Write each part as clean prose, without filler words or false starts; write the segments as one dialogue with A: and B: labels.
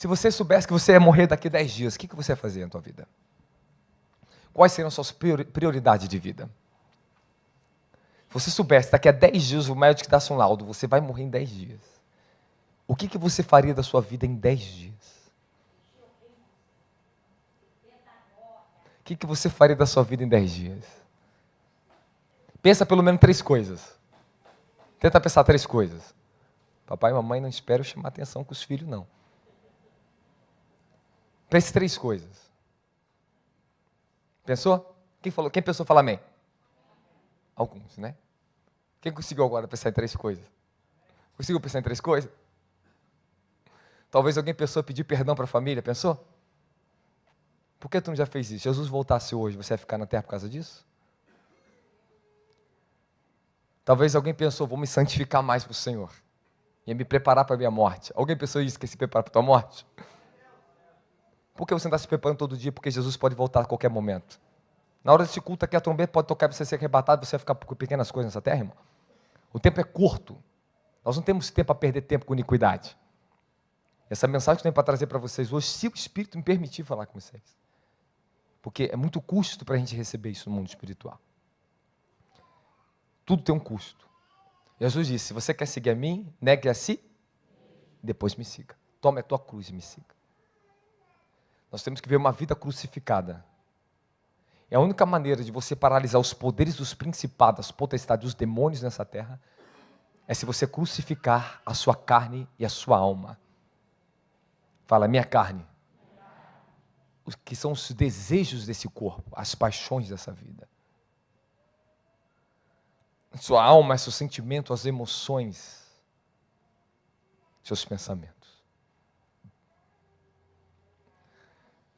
A: Se você soubesse que você ia morrer daqui a 10 dias, o que você ia fazer na tua vida? Quais seriam as suas prioridades de vida? Se você soubesse, daqui a 10 dias o médico dá um laudo, você vai morrer em 10 dias. O que você faria da sua vida em 10 dias? O que você faria da sua vida em 10 dias? Pensa pelo menos 3 coisas. Tenta pensar 3 coisas. Papai e mamãe não esperam chamar atenção com os filhos, não. Pense 3 coisas. Pensou? Quem pensou fala amém? Alguns, né? Quem conseguiu agora pensar em 3 coisas? Conseguiu pensar em 3 coisas? Talvez alguém pensou pedir perdão para a família, pensou? Por que tu não já fez isso? Jesus voltasse hoje, você ia ficar na terra por causa disso? Talvez alguém pensou, vou me santificar mais para o Senhor. Ia me preparar para a minha morte. Alguém pensou isso, quer se preparar para a tua morte? Por que você não está se preparando todo dia? Porque Jesus pode voltar a qualquer momento. Na hora desse culto aqui, a trombeta pode tocar e você ser arrebatado, você vai ficar por pequenas coisas nessa terra, irmão. O tempo é curto. Nós não temos tempo para perder tempo com iniquidade. Essa mensagem que eu tenho para trazer para vocês hoje, se o Espírito me permitir falar com vocês. Porque é muito custo para a gente receber isso no mundo espiritual. Tudo tem um custo. Jesus disse, se você quer seguir a mim, negue a si, depois me siga. Tome a tua cruz e me siga. Nós temos que ver uma vida crucificada. É a única maneira de você paralisar os poderes dos principados, das potestades, dos demônios nessa terra, é se você crucificar a sua carne e a sua alma. Fala, minha carne. Os que são os desejos desse corpo, as paixões dessa vida. Sua alma, seu sentimento, as emoções, seus pensamentos.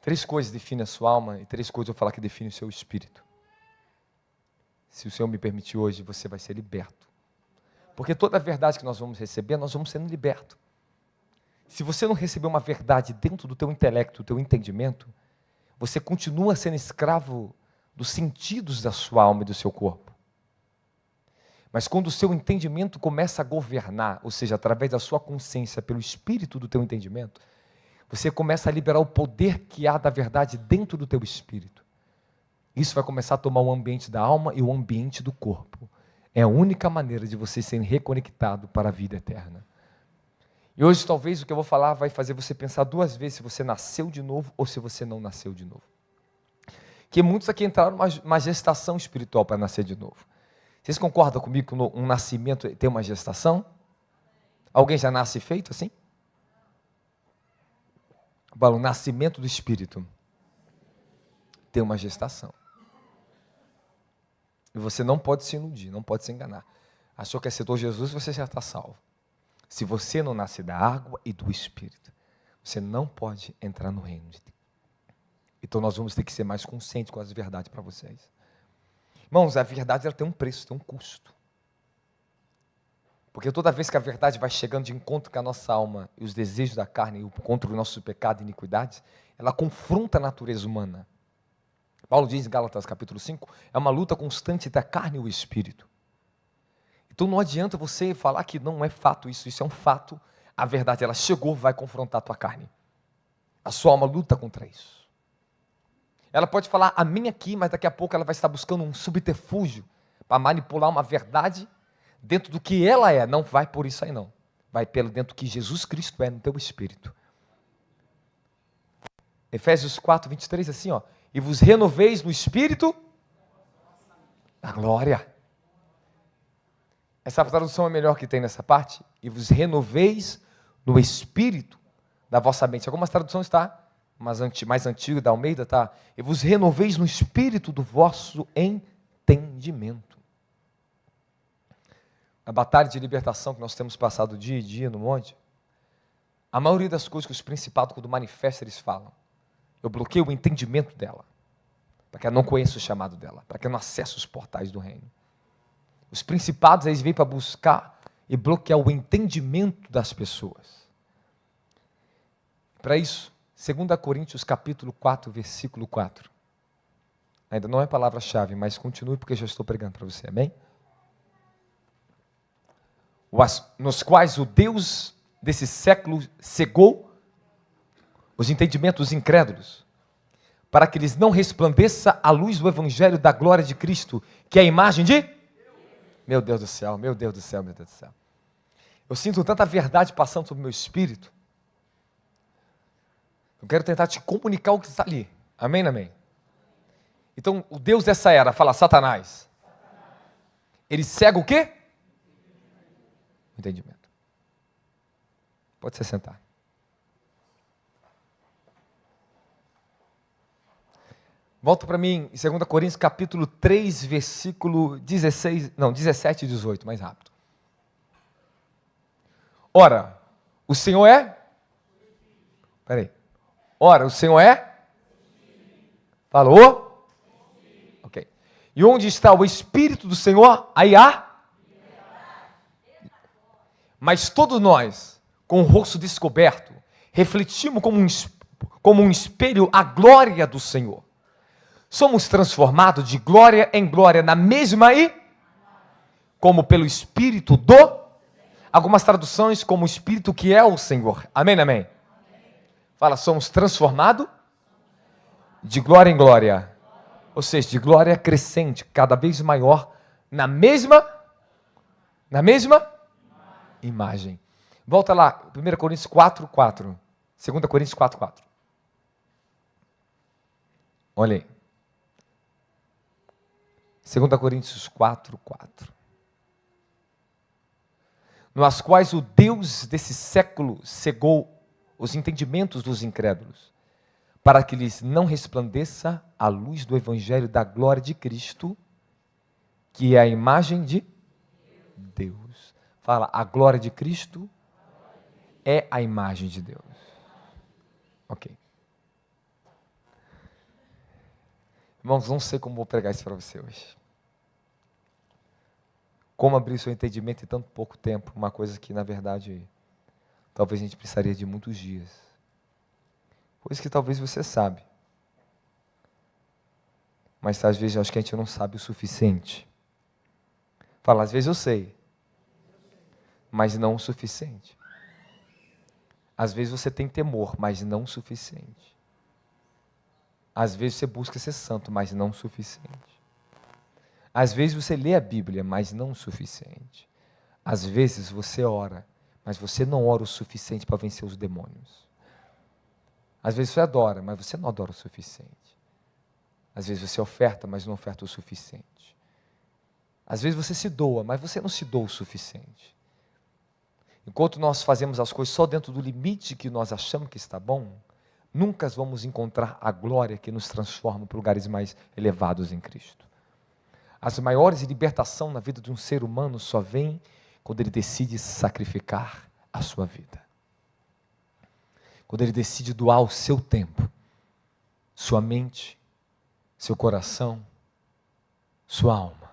A: 3 coisas definem a sua alma e 3 coisas eu vou falar que definem o seu espírito. Se o Senhor me permitir hoje, você vai ser liberto. Porque toda a verdade que nós vamos receber, nós vamos sendo libertos. Se você não receber uma verdade dentro do teu intelecto, do teu entendimento, você continua sendo escravo dos sentidos da sua alma e do seu corpo. Mas quando o seu entendimento começa a governar, ou seja, através da sua consciência, pelo espírito do teu entendimento, você começa a liberar o poder que há da verdade dentro do teu espírito. Isso vai começar a tomar o ambiente da alma e o ambiente do corpo. É a única maneira de você ser reconectado para a vida eterna. E hoje talvez o que eu vou falar vai fazer você pensar 2 vezes se você nasceu de novo ou se você não nasceu de novo. Que muitos aqui entraram numa gestação espiritual para nascer de novo. Vocês concordam comigo que um nascimento tem uma gestação? Alguém já nasce feito assim? O nascimento do Espírito tem uma gestação. E você não pode se iludir, não pode se enganar. Achou que aceitou Jesus, você já está salvo. Se você não nasce da água e do Espírito, você não pode entrar no reino de Deus. Então nós vamos ter que ser mais conscientes com as verdades para vocês. Irmãos, a verdade ela tem um preço, tem um custo. Porque toda vez que a verdade vai chegando de encontro com a nossa alma e os desejos da carne, e contra o nosso pecado e iniquidades, ela confronta a natureza humana. Paulo diz em Gálatas capítulo 5, é uma luta constante da carne e o espírito. Então não adianta você falar que não é fato isso, isso é um fato. A verdade, ela chegou, vai confrontar a tua carne. A sua alma luta contra isso. Ela pode falar amém aqui, mas daqui a pouco ela vai estar buscando um subterfúgio para manipular uma verdade dentro do que ela é. Não vai por isso aí não. Vai pelo dentro do que Jesus Cristo é no teu espírito. Efésios 4, 23, assim, ó. E vos renoveis no espírito da glória. Essa tradução é a melhor que tem nessa parte. E vos renoveis no espírito da vossa mente. Algumas traduções está, mas mais antiga, da Almeida está. E vos renoveis no espírito do vosso entendimento. A batalha de libertação que nós temos passado dia e dia no monte, a maioria das coisas que os principados, quando manifestam, eles falam. Eu bloqueio o entendimento dela, para que ela não conheça o chamado dela, para que ela não acesse os portais do reino. Os principados, eles vêm para buscar e bloquear o entendimento das pessoas. Para isso, 2 Coríntios capítulo 4, versículo 4. Ainda não é palavra-chave, mas continue porque eu já estou pregando para você, amém? Nos quais o Deus desse século cegou os entendimentos dos incrédulos, para que lhes não resplandeça a luz do evangelho da glória de Cristo, que é a imagem de... Meu Deus do céu, meu Deus do céu, meu Deus do céu. Eu sinto tanta verdade passando sobre o meu espírito. Eu quero tentar te comunicar o que está ali. Amém, amém? Então, o Deus dessa era, fala, Satanás. Ele cega o quê? O entendimento. Pode se sentar. Volta para mim em 2 Coríntios capítulo 3, versículo 17 e 18, mais rápido. Ora, o Senhor é? Peraí. Ora, o Senhor é? Falou? Ok. E onde está o Espírito do Senhor? Aí há? Mas todos nós, com o rosto descoberto, refletimos como um espelho a glória do Senhor. Somos transformados de glória em glória na mesma como pelo Espírito algumas traduções como o Espírito que é o Senhor. Amém, amém? Fala, somos transformados de glória em glória. Ou seja, de glória crescente, cada vez maior, na mesma imagem. Volta lá, 1 Coríntios 4, 4. 2 Coríntios 4, 4. Olha aí. 2 Coríntios 4, 4. Nas quais o Deus desse século cegou os entendimentos dos incrédulos, para que lhes não resplandeça a luz do evangelho da glória de Cristo, que é a imagem de Deus. Fala, a glória de Cristo é a imagem de Deus. Ok. Irmãos, não sei como vou pregar isso para você hoje. Como abrir seu entendimento em tanto pouco tempo, uma coisa que, na verdade, talvez a gente precisaria de muitos dias. Coisa que talvez você sabe. Mas às vezes eu acho que a gente não sabe o suficiente. Fala, às vezes eu sei, mas não o suficiente. Às vezes você tem temor, mas não o suficiente. Às vezes você busca ser santo, mas não o suficiente. Às vezes você lê a Bíblia, mas não o suficiente. Às vezes você ora, mas você não ora o suficiente para vencer os demônios. Às vezes você adora, mas você não adora o suficiente. Às vezes você oferta, mas não oferta o suficiente. Às vezes você se doa, mas você não se doa o suficiente. Enquanto nós fazemos as coisas só dentro do limite que nós achamos que está bom, nunca vamos encontrar a glória que nos transforma para lugares mais elevados em Cristo. As maiores libertações na vida de um ser humano só vem quando ele decide sacrificar a sua vida. Quando ele decide doar o seu tempo, sua mente, seu coração, sua alma,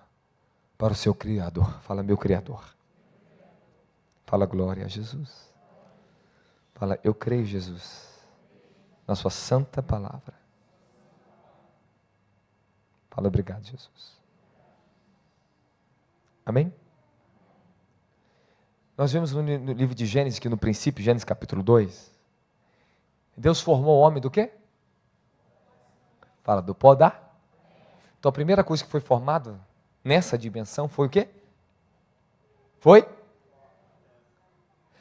A: para o seu Criador. Fala, meu Criador. Fala, glória a Jesus. Fala, eu creio, Jesus, na sua santa palavra. Fala, obrigado, Jesus. Amém? Nós vemos no livro de Gênesis, que no princípio, Gênesis capítulo 2, Deus formou o homem do quê? Fala, do pó da? Então a primeira coisa que foi formada nessa dimensão foi o quê? Foi?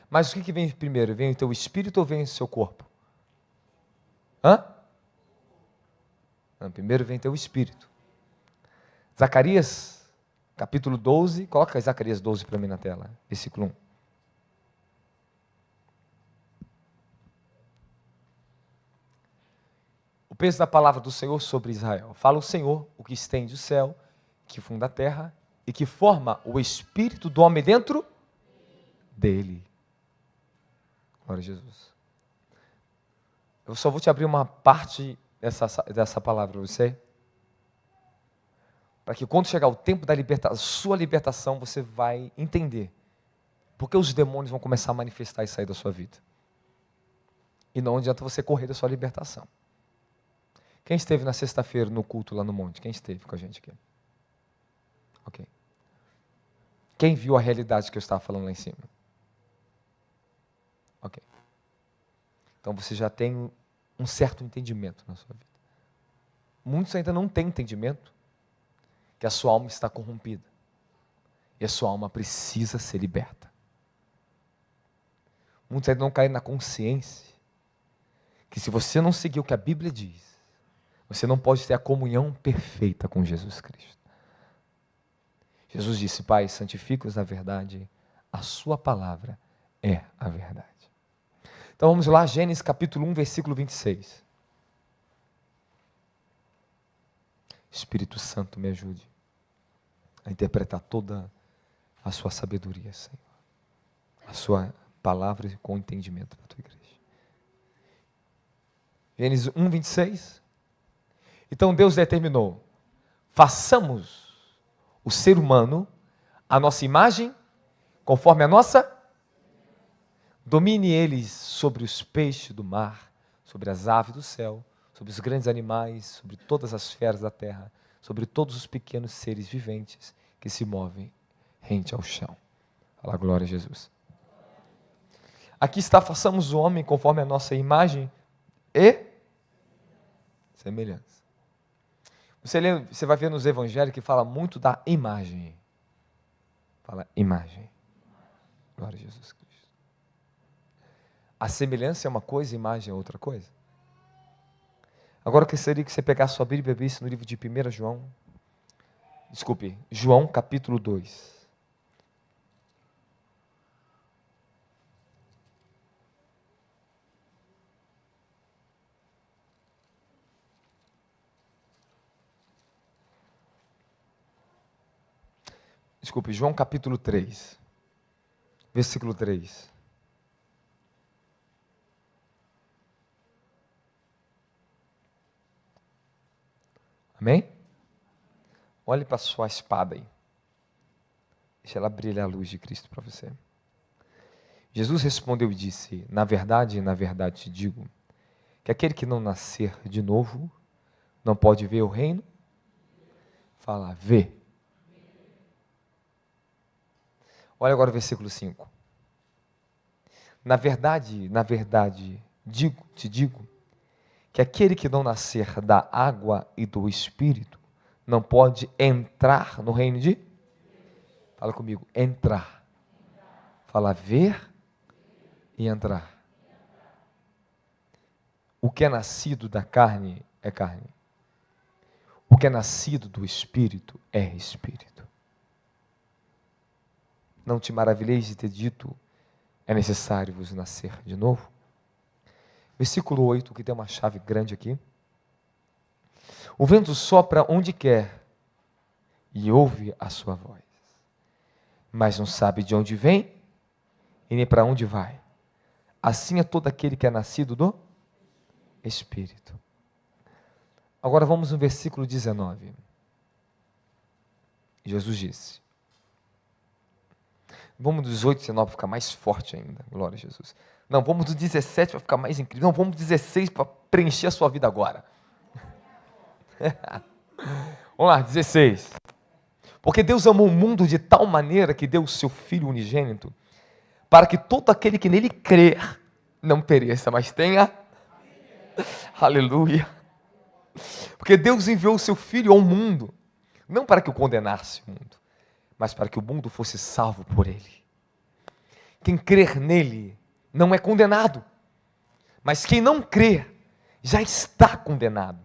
A: Mas o que vem primeiro? Vem o teu espírito ou vem o seu corpo? Não, primeiro vem o teu espírito. Zacarias, capítulo 12, coloca Zacarias 12 para mim na tela, versículo 1. O peso da palavra do Senhor sobre Israel. Fala o Senhor, o que estende o céu, que funda a terra e que forma o espírito do homem dentro dele. Glória a Jesus. Eu só vou te abrir uma parte dessa palavra para você. Para que quando chegar o tempo da libertação, sua libertação, você vai entender. Porque os demônios vão começar a manifestar e sair da sua vida. E não adianta você correr da sua libertação. Quem esteve na sexta-feira no culto lá no monte? Quem esteve com a gente aqui? Ok. Quem viu a realidade que eu estava falando lá em cima? Ok. Então você já tem um certo entendimento na sua vida. Muitos ainda não têm entendimento que a sua alma está corrompida e a sua alma precisa ser liberta. Muitos ainda não caem na consciência que se você não seguir o que a Bíblia diz, você não pode ter a comunhão perfeita com Jesus Cristo. Jesus disse: Pai, santifica-os na verdade, a sua palavra é a verdade. Então vamos lá, Gênesis capítulo 1, versículo 26. Espírito Santo, me ajude a interpretar toda a sua sabedoria, Senhor. A sua palavra com entendimento para a tua igreja. Gênesis 1, 26. Então Deus determinou: façamos o ser humano a nossa imagem, conforme a nossa. Domine eles sobre os peixes do mar, sobre as aves do céu, sobre os grandes animais, sobre todas as feras da terra, sobre todos os pequenos seres viventes que se movem rente ao chão. Fala glória a Jesus. Aqui está: façamos o homem conforme a nossa imagem e semelhança. Você vai ver nos evangelhos que fala muito da imagem. Fala imagem. Glória a Jesus Cristo. A semelhança é uma coisa, a imagem é outra coisa. Agora eu gostaria que você pegasse sua Bíblia e abrisse no livro de 1 João. João capítulo 2. João capítulo 3, versículo 3. Amém? Olhe para a sua espada aí. Deixa ela brilhar a luz de Cristo para você. Jesus respondeu e disse: na verdade te digo, que aquele que não nascer de novo, não pode ver o reino. Fala, vê. Olha agora o versículo 5. Na verdade, te digo, que aquele que não nascer da água e do Espírito, não pode entrar no reino de... Fala comigo, entrar. Fala ver e entrar. O que é nascido da carne é carne. O que é nascido do Espírito é Espírito. Não te maravilheis de ter dito: é necessário vos nascer de novo. Versículo 8, que tem uma chave grande aqui. O vento sopra onde quer e ouve a sua voz, mas não sabe de onde vem e nem para onde vai. Assim é todo aquele que é nascido do Espírito. Agora vamos no versículo 19. Jesus disse... Vamos do 18 e 19 para ficar mais forte ainda. Glória a Jesus. Não, vamos do 17 para ficar mais incrível. Não, vamos do 16 para preencher a sua vida agora. Vamos lá, 16. Porque Deus amou o mundo de tal maneira que deu o seu Filho unigênito, para que todo aquele que nele crer não pereça, mas tenha... Aleluia. Porque Deus enviou o seu Filho ao mundo, não para que o condenasse o mundo, mas para que o mundo fosse salvo por ele. Quem crer nele não é condenado, mas quem não crer já está condenado,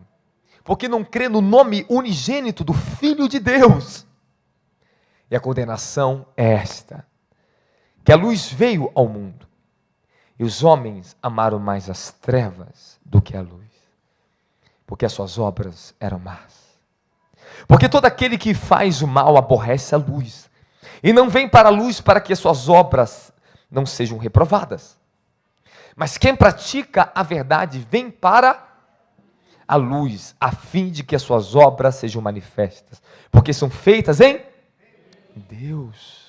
A: porque não crê no nome unigênito do Filho de Deus. E a condenação é esta: que a luz veio ao mundo, e os homens amaram mais as trevas do que a luz, porque as suas obras eram más. Porque todo aquele que faz o mal aborrece a luz, e não vem para a luz para que as suas obras não sejam reprovadas. Mas quem pratica a verdade vem para a luz, a fim de que as suas obras sejam manifestas, porque são feitas em Deus.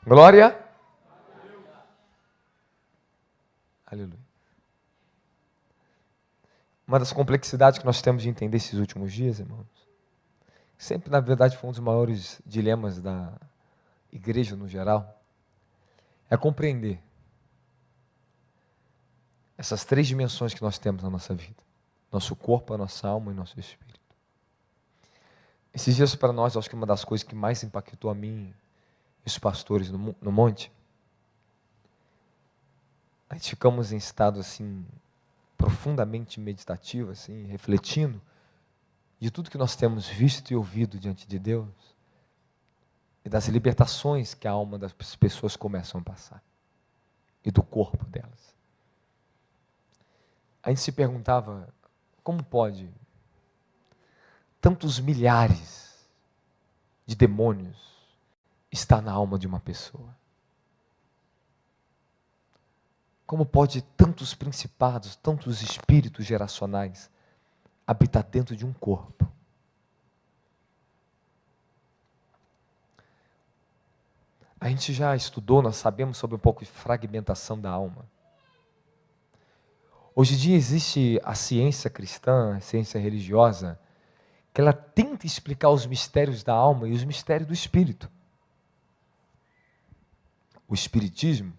A: Glória. Aleluia. Uma das complexidades que nós temos de entender esses últimos dias, irmãos, sempre, na verdade, foi um dos maiores dilemas da igreja no geral, é compreender essas 3 dimensões que nós temos na nossa vida: nosso corpo, a nossa alma e nosso espírito. Esses dias, para nós, acho que uma das coisas que mais impactou a mim e os pastores no monte, a gente ficamos em estado assim, profundamente meditativo, assim, refletindo de tudo que nós temos visto e ouvido diante de Deus e das libertações que a alma das pessoas começam a passar e do corpo delas. A gente se perguntava, como pode tantos milhares de demônios estar na alma de uma pessoa? Como pode tantos principados, tantos espíritos geracionais habitar dentro de um corpo? A gente já estudou, nós sabemos sobre um pouco de fragmentação da alma. Hoje em dia existe a ciência cristã, a ciência religiosa, que ela tenta explicar os mistérios da alma e os mistérios do espírito. O espiritismo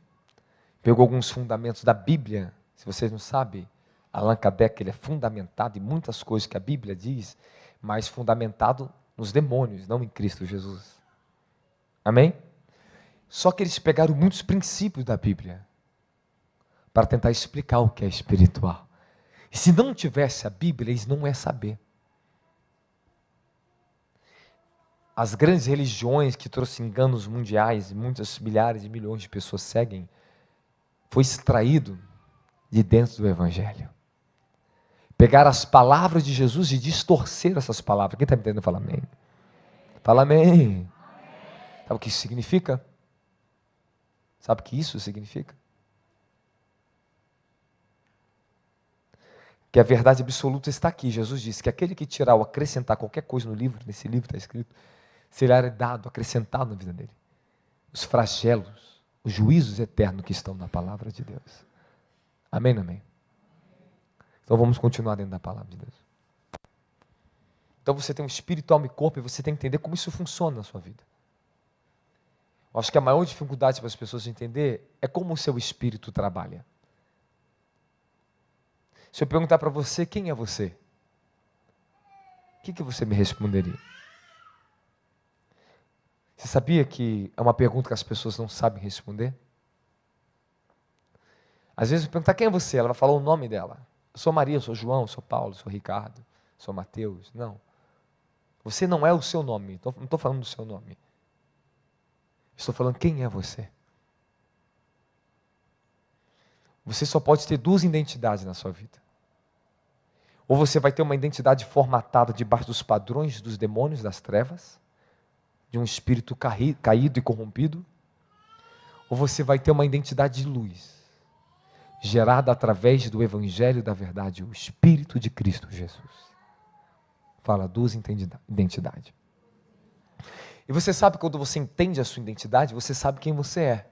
A: pegou alguns fundamentos da Bíblia. Se vocês não sabem, Allan Kardec, ele é fundamentado em muitas coisas que a Bíblia diz, mas fundamentado nos demônios, não em Cristo Jesus. Amém? Só que eles pegaram muitos princípios da Bíblia para tentar explicar o que é espiritual. E se não tivesse a Bíblia, eles não iam saber. As grandes religiões que trouxeram enganos mundiais, e muitas milhares de milhões de pessoas seguem, foi extraído de dentro do Evangelho. Pegar as palavras de Jesus e distorcer essas palavras. Quem está me entendendo? Fala amém. Fala amém. Sabe o que isso significa? Sabe o que isso significa? Que a verdade absoluta está aqui. Jesus disse que aquele que tirar ou acrescentar qualquer coisa no livro, nesse livro está escrito, será dado, acrescentado na vida dele. Os flagelos, os juízos eternos que estão na palavra de Deus. Amém, não amém? Então vamos continuar dentro da palavra de Deus. Então você tem um espírito, alma e corpo e você tem que entender como isso funciona na sua vida. Eu acho que a maior dificuldade para as pessoas entender é como o seu espírito trabalha. Se eu perguntar para você, quem é você? O que você me responderia? Você sabia que é uma pergunta que as pessoas não sabem responder? Às vezes eu perguntar quem é você, ela vai falar o nome dela. Eu sou Maria, eu sou João, eu sou Paulo, eu sou Ricardo, eu sou Mateus. Não. Você não é o seu nome, não estou falando do seu nome. Estou falando quem é você. Você só pode ter 2 identidades na sua vida. Ou você vai ter uma identidade formatada debaixo dos padrões dos demônios, das trevas, de um espírito caído e corrompido, ou você vai ter uma identidade de luz, gerada através do Evangelho da verdade, o Espírito de Cristo Jesus. Fala 2 identidades. E você sabe, quando você entende a sua identidade, você sabe quem você é.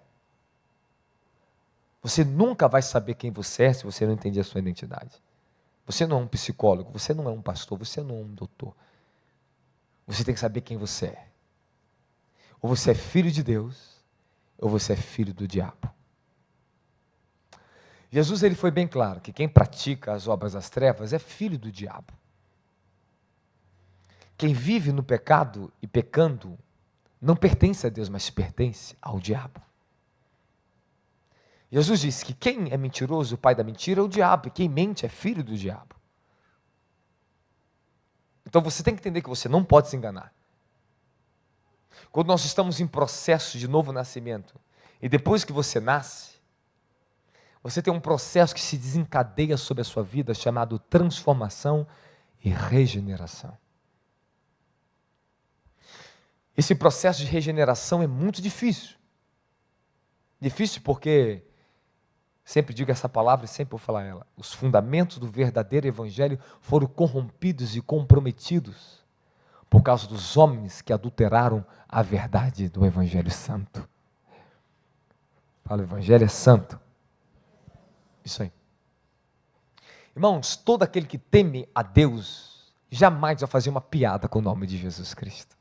A: Você nunca vai saber quem você é se você não entender a sua identidade. Você não é um psicólogo, você não é um pastor, você não é um doutor. Você tem que saber quem você é. Ou você é filho de Deus, ou você é filho do diabo. Jesus ele foi bem claro que quem pratica as obras das trevas é filho do diabo. Quem vive no pecado e pecando não pertence a Deus, mas pertence ao diabo. Jesus disse que quem é mentiroso, o pai da mentira, é o diabo, e quem mente é filho do diabo. Então você tem que entender que você não pode se enganar. Quando nós estamos em processo de novo nascimento, e depois que você nasce, você tem um processo que se desencadeia sobre a sua vida, chamado transformação e regeneração. Esse processo de regeneração é muito difícil. Difícil porque, sempre digo essa palavra e sempre vou falar ela, os fundamentos do verdadeiro evangelho foram corrompidos e comprometidos por causa dos homens que adulteraram a verdade do evangelho santo. Fala, o evangelho é santo. Isso aí. Irmãos, todo aquele que teme a Deus jamais vai fazer uma piada com o nome de Jesus Cristo.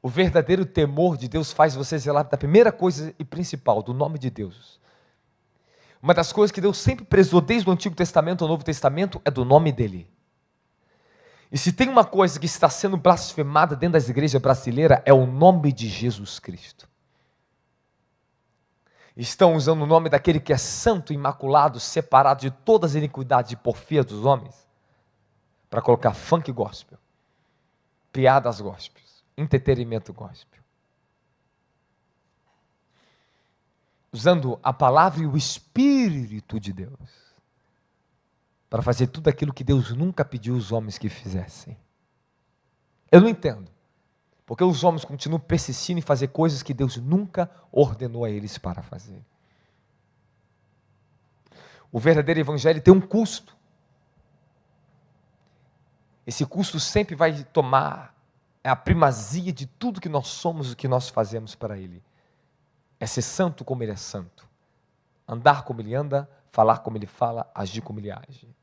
A: O verdadeiro temor de Deus faz você zelar da primeira coisa e principal, do nome de Deus. Uma das coisas que Deus sempre prezou desde o Antigo Testamento ao Novo Testamento é do nome dele. E se tem uma coisa que está sendo blasfemada dentro das igrejas brasileiras, é o nome de Jesus Cristo. Estão usando o nome daquele que é santo, imaculado, separado de todas as iniquidades e porfias dos homens, para colocar funk gospel, piadas gospel, entretenimento gospel. Usando a palavra e o Espírito de Deus, para fazer tudo aquilo que Deus nunca pediu os homens que fizessem. Eu não entendo, porque os homens continuam persistindo em fazer coisas que Deus nunca ordenou a eles para fazer. O verdadeiro evangelho tem um custo. Esse custo sempre vai tomar a primazia de tudo que nós somos e que nós fazemos para Ele. É ser santo como Ele é santo. Andar como Ele anda, falar como Ele fala, agir como Ele age.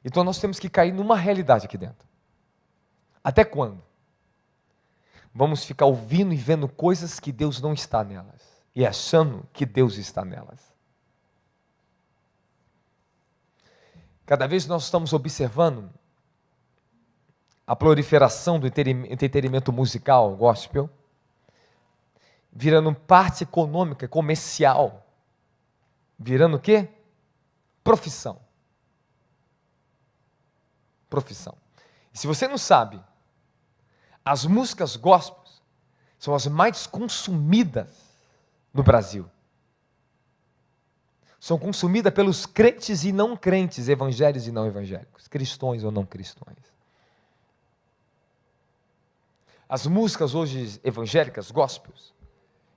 A: Então nós temos que cair numa realidade aqui dentro. Até quando? Vamos ficar ouvindo e vendo coisas que Deus não está nelas. E achando que Deus está nelas. Cada vez nós estamos observando a proliferação do entretenimento musical, gospel, virando parte econômica, comercial. Virando o quê? Profissão. Profissão. E se você não sabe, as músicas gospel são as mais consumidas no Brasil. São consumidas pelos crentes e não crentes, evangélicos e não evangélicos, cristãos ou não cristãos. As músicas hoje evangélicas, gospels,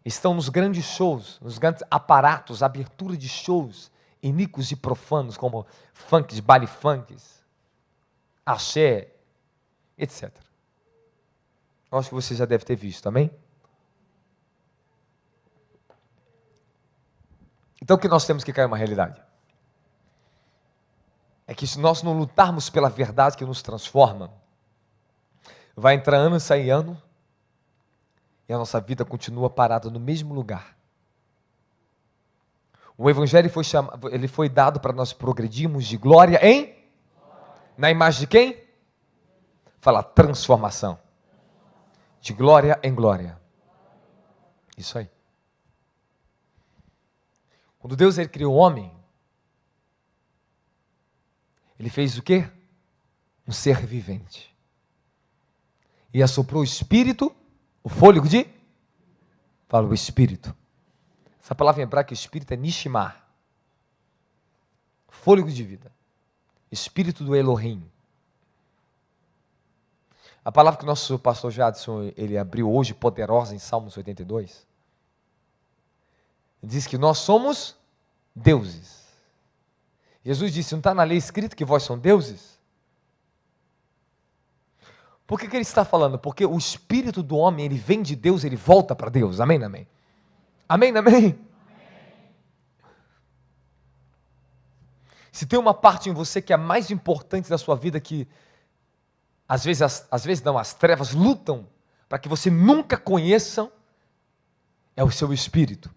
A: estão nos grandes shows, nos grandes aparatos, abertura de shows iníquos e profanos, como funks, baile funks, axé, etc. Eu acho que você já deve ter visto, amém? Então o que nós temos que cair uma realidade? É que se nós não lutarmos pela verdade que nos transforma, vai entrar ano e sair ano, e a nossa vida continua parada no mesmo lugar. O Evangelho ele foi dado para nós progredirmos de glória em? Na imagem de quem? Fala transformação. De glória em glória. Isso aí. Quando Deus ele criou o homem, Ele fez o quê? Um ser vivente. E assoprou o espírito, o fôlego de? Fala o espírito. Essa palavra em hebraico, espírito, é nishimar. Fôlego de vida. Espírito do Elohim. A palavra que o nosso pastor Jadson, ele abriu hoje, poderosa, em Salmos 82, diz que nós somos deuses. Jesus disse, não está na lei escrito que vós são deuses? Por que ele está falando? Porque o espírito do homem, ele vem de Deus, ele volta para Deus. Amém, amém? Amém, amém? Se tem uma parte em você que é a mais importante da sua vida, que às vezes não, as trevas lutam para que você nunca conheça, é o seu espírito.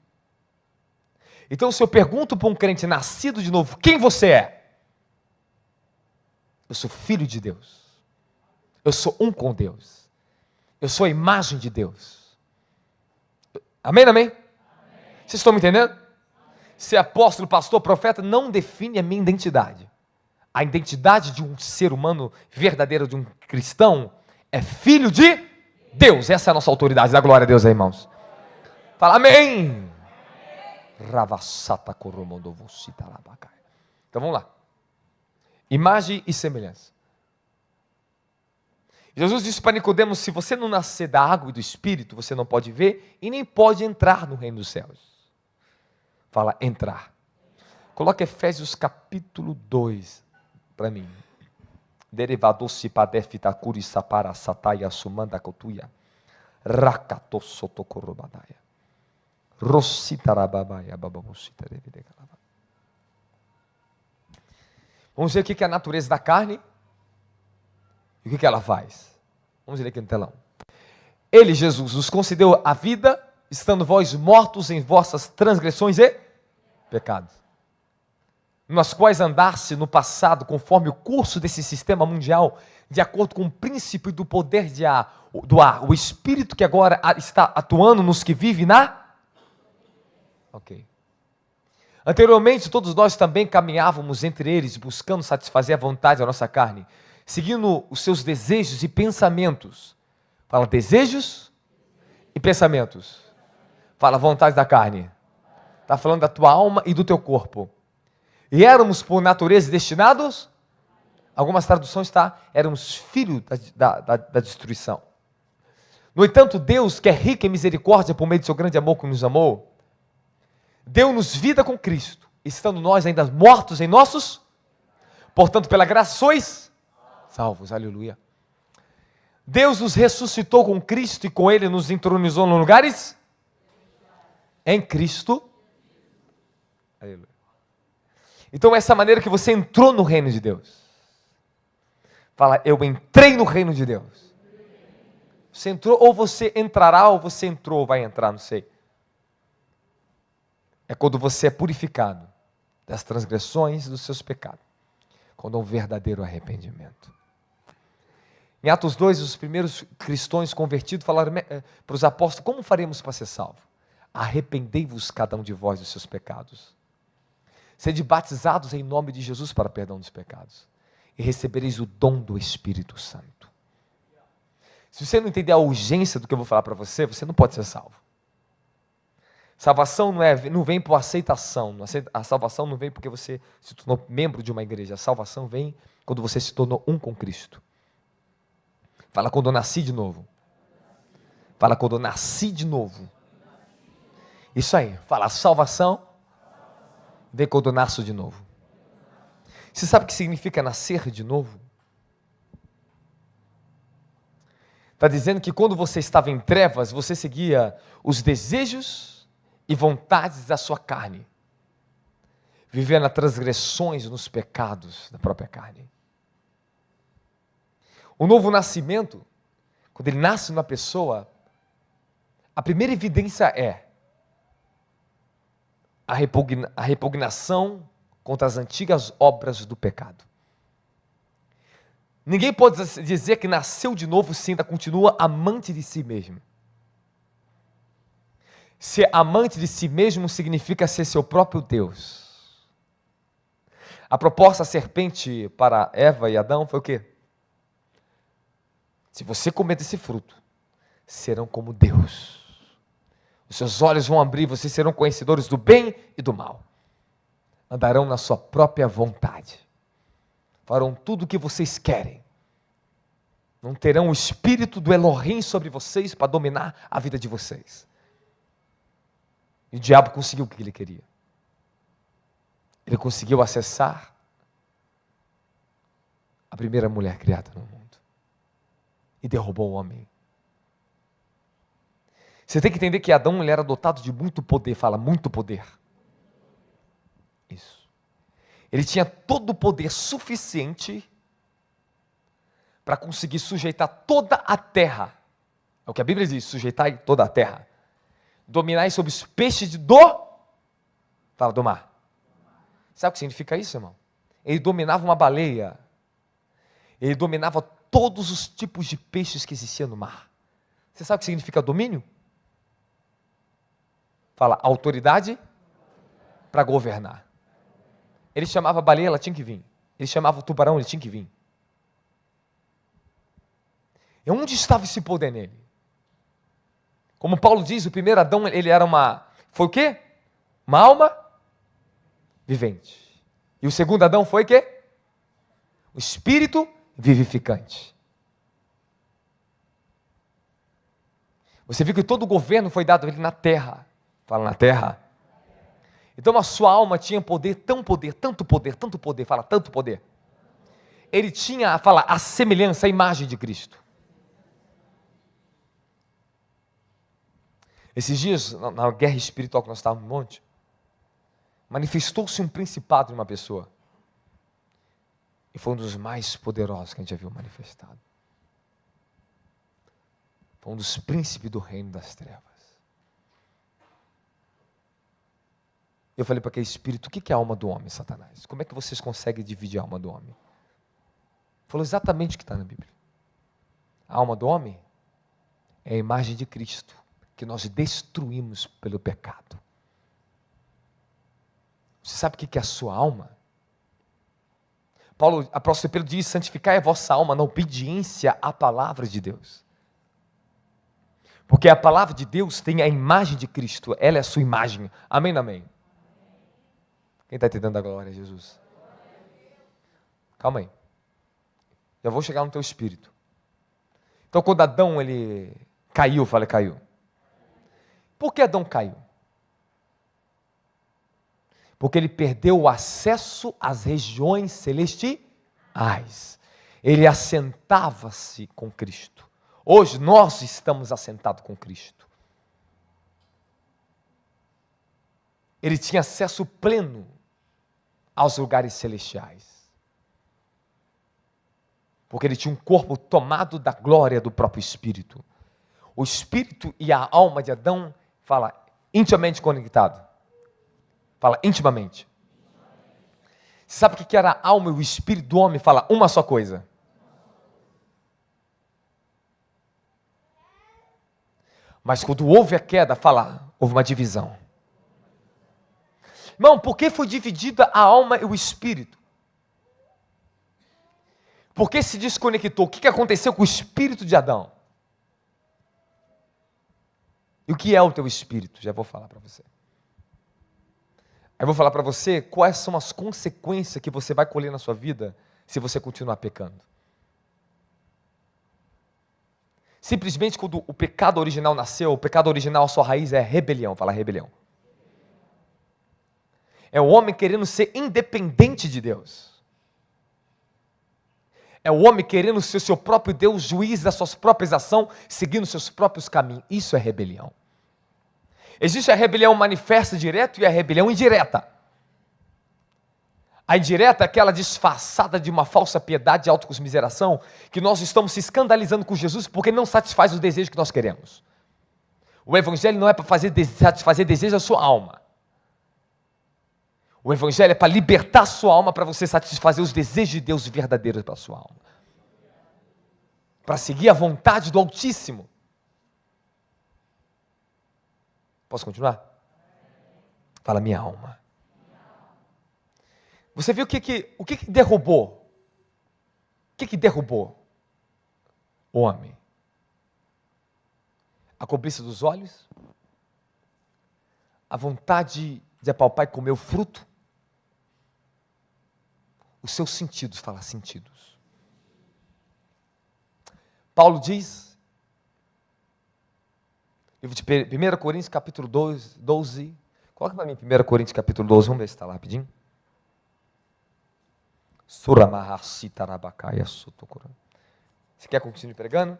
A: Então, se eu pergunto para um crente nascido de novo, quem você é? Eu sou filho de Deus. Eu sou um com Deus. Eu sou a imagem de Deus. Amém, amém? Vocês estão me entendendo? Ser apóstolo, pastor, profeta não define a minha identidade. A identidade de um ser humano verdadeiro, de um cristão, é filho de Deus. Essa é a nossa autoridade. Dá glória a Deus aí, irmãos. Fala amém. Então vamos lá. Imagem e semelhança. Jesus disse para Nicodemos, se você não nascer da água e do Espírito, você não pode ver e nem pode entrar no reino dos céus. Fala entrar. Coloca Efésios capítulo 2 para mim. Derivado se padefitacuri sapara sataya sumanda kotuya. Rakato sotokorobadaya. Vamos ver o que é a natureza da carne e o que ela faz. Vamos ler aqui no telão. Ele, Jesus, nos concedeu a vida, estando vós mortos em vossas transgressões e pecados, nas quais andaste no passado, conforme o curso desse sistema mundial, de acordo com o princípio do poder do ar, o Espírito que agora está atuando nos que vivem na... Ok. Anteriormente, todos nós também caminhávamos entre eles, buscando satisfazer a vontade da nossa carne, seguindo os seus desejos e pensamentos. Fala desejos e pensamentos. Fala vontade da carne. Está falando da tua alma e do teu corpo. E éramos por natureza destinados, algumas traduções éramos filhos da destruição. No entanto, Deus, que é rico em misericórdia por meio do seu grande amor que nos amou, deu-nos vida com Cristo, estando nós ainda mortos em nossos, portanto, pela graça sois salvos, aleluia. Deus nos ressuscitou com Cristo e com Ele nos entronizou nos lugares em Cristo, aleluia. Então, essa maneira que você entrou no reino de Deus. Fala, eu entrei no reino de Deus. Você entrou, ou você entrará, ou você entrou, ou vai entrar, não sei. É quando você é purificado das transgressões dos seus pecados. Quando há um verdadeiro arrependimento. Em Atos 2, os primeiros cristãos convertidos falaram para os apóstolos, como faremos para ser salvo? Arrependei-vos cada um de vós dos seus pecados. Sede batizados em nome de Jesus para perdão dos pecados. E recebereis o dom do Espírito Santo. Se você não entender a urgência do que eu vou falar para você, você não pode ser salvo. Salvação não vem por aceitação. A salvação não vem porque você se tornou membro de uma igreja. A salvação vem quando você se tornou um com Cristo. Fala quando eu nasci de novo. Fala quando eu nasci de novo. Isso aí. Fala salvação vem quando eu nasço de novo. Você sabe o que significa nascer de novo? Está dizendo que quando você estava em trevas, você seguia os desejos e vontades da sua carne, vivendo nas transgressões, nos pecados da própria carne. O novo nascimento, quando ele nasce numa pessoa, a primeira evidência é a repugnação contra as antigas obras do pecado. Ninguém pode dizer que nasceu de novo se ainda continua amante de si mesmo. Ser amante de si mesmo significa ser seu próprio Deus. A proposta da serpente para Eva e Adão foi o quê? Se você comer desse fruto, serão como Deus. Os seus olhos vão abrir, vocês serão conhecedores do bem e do mal. Andarão na sua própria vontade. Farão tudo o que vocês querem. Não terão o espírito do Elohim sobre vocês para dominar a vida de vocês. E o diabo conseguiu o que ele queria. Ele conseguiu acessar a primeira mulher criada no mundo. E derrubou o homem. Você tem que entender que Adão ele era dotado de muito poder. Fala, muito poder. Isso. Ele tinha todo o poder suficiente para conseguir sujeitar toda a terra. É o que a Bíblia diz, sujeitar toda a terra. Dominar sobre os peixes fala, do mar. Sabe o que significa isso, irmão? Ele dominava uma baleia. Ele dominava todos os tipos de peixes que existiam no mar. Você sabe o que significa domínio? Fala, autoridade para governar. Ele chamava a baleia, ela tinha que vir. Ele chamava o tubarão, ele tinha que vir. E onde estava esse poder nele? Como Paulo diz, o primeiro Adão, ele era foi o quê? Uma alma vivente. E o segundo Adão foi o quê? O espírito vivificante. Você viu que todo o governo foi dado a ele na terra. Fala, na terra. Então a sua alma tinha poder, tanto poder, fala, tanto poder. Ele tinha, fala, a semelhança, a imagem de Cristo. Esses dias, na guerra espiritual que nós estávamos no monte, manifestou-se um principado em uma pessoa. E foi um dos mais poderosos que a gente já viu manifestado. para um dos príncipes do reino das trevas. Eu falei para aquele espírito: o que é a alma do homem, Satanás? Como é que vocês conseguem dividir a alma do homem? Falou exatamente o que está na Bíblia. A alma do homem é a imagem de Cristo, que nós destruímos pelo pecado. Você sabe o que é a sua alma? Paulo, apóstolo Pedro diz: santificai a vossa alma na obediência à palavra de Deus. Porque a palavra de Deus tem a imagem de Cristo, ela é a sua imagem. Amém, não amém? Quem está entendendo a glória, Jesus? Calma aí. Já vou chegar no teu espírito. Então, quando Adão ele caiu, eu falei, caiu. Por que Adão caiu? Porque ele perdeu o acesso às regiões celestiais. Ele assentava-se com Cristo. Hoje nós estamos assentados com Cristo. Ele tinha acesso pleno aos lugares celestiais. Porque ele tinha um corpo tomado da glória do próprio Espírito. O Espírito e a alma de Adão, fala, intimamente conectado. Fala, intimamente. Sabe o que era a alma e o Espírito do homem? Fala, uma só coisa. Mas quando houve a queda, fala, houve uma divisão. Irmão, por que foi dividida a alma e o Espírito? Por que se desconectou? O que aconteceu com o espírito de Adão? E o que é o teu espírito? Já vou falar para você. Eu vou falar para você quais são as consequências que você vai colher na sua vida se você continuar pecando. Simplesmente quando o pecado original nasceu, o pecado original, a sua raiz é rebelião. Fala rebelião. É o homem querendo ser independente de Deus. É o homem querendo ser seu próprio Deus, juiz das suas próprias ações, seguindo seus próprios caminhos. Isso é rebelião. Existe a rebelião manifesta direto e a rebelião indireta. A indireta é aquela disfarçada de uma falsa piedade e autocomiseração, que nós estamos se escandalizando com Jesus porque não satisfaz os desejos que nós queremos. O evangelho não é para satisfazer desejos da sua alma. O evangelho é para libertar a sua alma, para você satisfazer os desejos de Deus verdadeiros para a sua alma. Para seguir a vontade do Altíssimo. Posso continuar? Fala, minha alma. Você viu o que derrubou? O que derrubou o homem? A cobiça dos olhos? A vontade de apalpar e comer o fruto? Os seus sentidos, fala sentidos. Paulo diz, livro de 1 Coríntios capítulo 12, coloca para mim 1 Coríntios capítulo 12, vamos ver se está lá rapidinho. Você quer que eu continue pregando?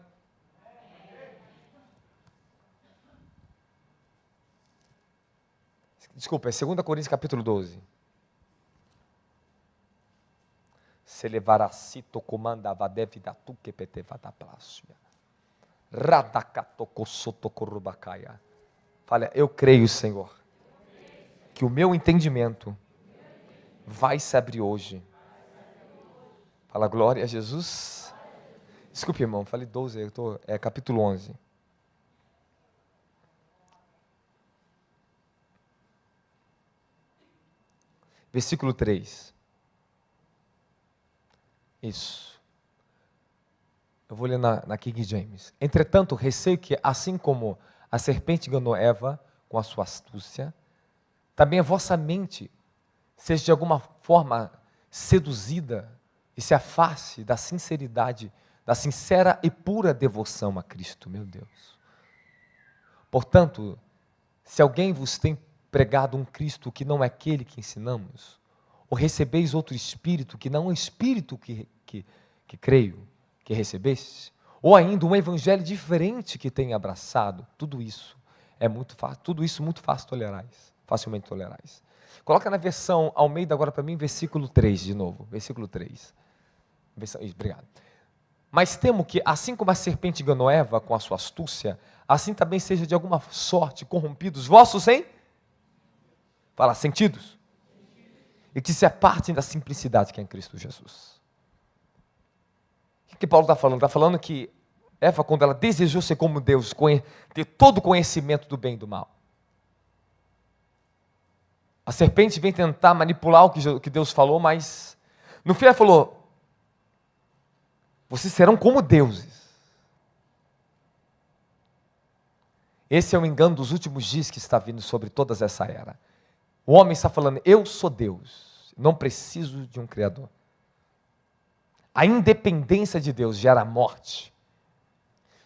A: Desculpa, é 2 Coríntios capítulo 12. Se levará cito comandava devida tu que petevada plácia. Radakato soto corubacaya. Fala, eu creio, Senhor, que o meu entendimento vai se abrir hoje. Fala, glória a Jesus. Desculpe, irmão, falei 12, é capítulo 11. Versículo 3. Isso. Eu vou ler na King James. Entretanto, receio que, assim como a serpente enganou Eva com a sua astúcia, também a vossa mente seja de alguma forma seduzida e se afaste da sinceridade, da sincera e pura devoção a Cristo, meu Deus. Portanto, se alguém vos tem pregado um Cristo que não é aquele que ensinamos, ou recebeis outro Espírito que não é o Espírito que creio que recebeste, ou ainda um evangelho diferente que tenha abraçado, tudo isso é muito fácil, tudo isso muito fácil tolerais, facilmente tolerais. Coloca na versão Almeida agora para mim, versículo 3 de novo, versículo 3. Isso, obrigado. Mas temo que, assim como a serpente enganou Eva com a sua astúcia, assim também seja de alguma sorte corrompidos vossos, hein? Fala, sentidos. E que se apartem da simplicidade que é em Cristo Jesus. O que Paulo está falando? Está falando que Eva, quando ela desejou ser como Deus, ter todo o conhecimento do bem e do mal, a serpente vem tentar manipular o que Deus falou, mas no fim ela falou, vocês serão como deuses. Esse é o engano dos últimos dias que está vindo sobre toda essa era. O homem está falando, eu sou Deus, não preciso de um Criador. A independência de Deus gera morte.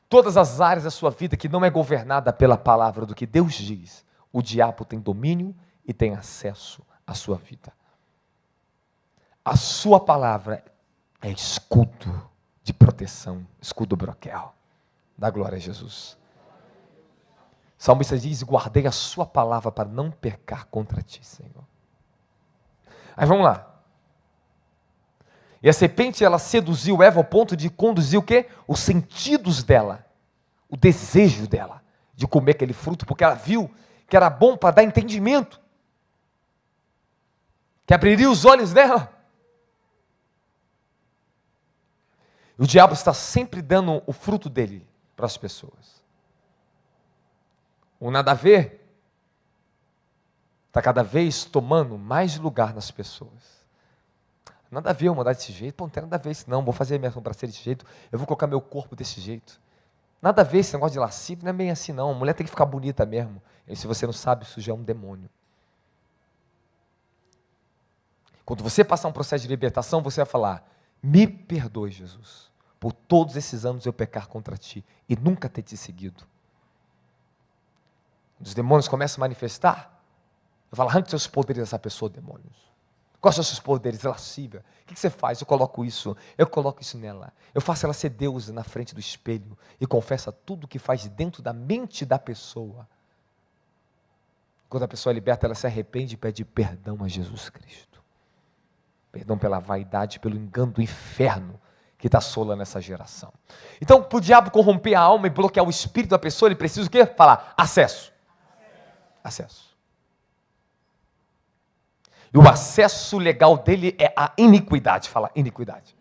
A: Todas as áreas da sua vida que não é governada pela palavra do que Deus diz, o diabo tem domínio e tem acesso à sua vida. A sua palavra é escudo de proteção, escudo broquel. Dá glória a Jesus. O salmista diz, guardei a sua palavra para não pecar contra ti, Senhor. Aí vamos lá. E a serpente, ela seduziu Eva ao ponto de conduzir o quê? Os sentidos dela, o desejo dela de comer aquele fruto, porque ela viu que era bom para dar entendimento, que abriria os olhos dela. O diabo está sempre dando o fruto dele para as pessoas. O nada a ver está cada vez tomando mais lugar nas pessoas. Nada a ver eu mandar desse jeito, não tem nada a ver isso não, vou fazer a minha sobrancelha desse jeito, eu vou colocar meu corpo desse jeito. Nada a ver esse negócio de lascívio, não é bem assim não, a mulher tem que ficar bonita mesmo. E se você não sabe, isso já é um demônio. Quando você passar um processo de libertação, você vai falar, me perdoe, Jesus, por todos esses anos eu pecar contra ti e nunca ter te seguido. Os demônios começam a manifestar, eu falo, arranque seus poderes dessa pessoa, demônios. Quais são os seus poderes? Lascívia. O que você faz? Eu coloco isso nela. Eu faço ela ser deusa na frente do espelho e confessa tudo o que faz dentro da mente da pessoa. Quando a pessoa é liberta, ela se arrepende e pede perdão a Jesus Cristo. Perdão pela vaidade, pelo engano do inferno que está assolando essa geração. Então, para o diabo corromper a alma e bloquear o espírito da pessoa, ele precisa o quê? Falar, acesso. Acesso. E o acesso legal dele é a iniquidade. Fala, iniquidade.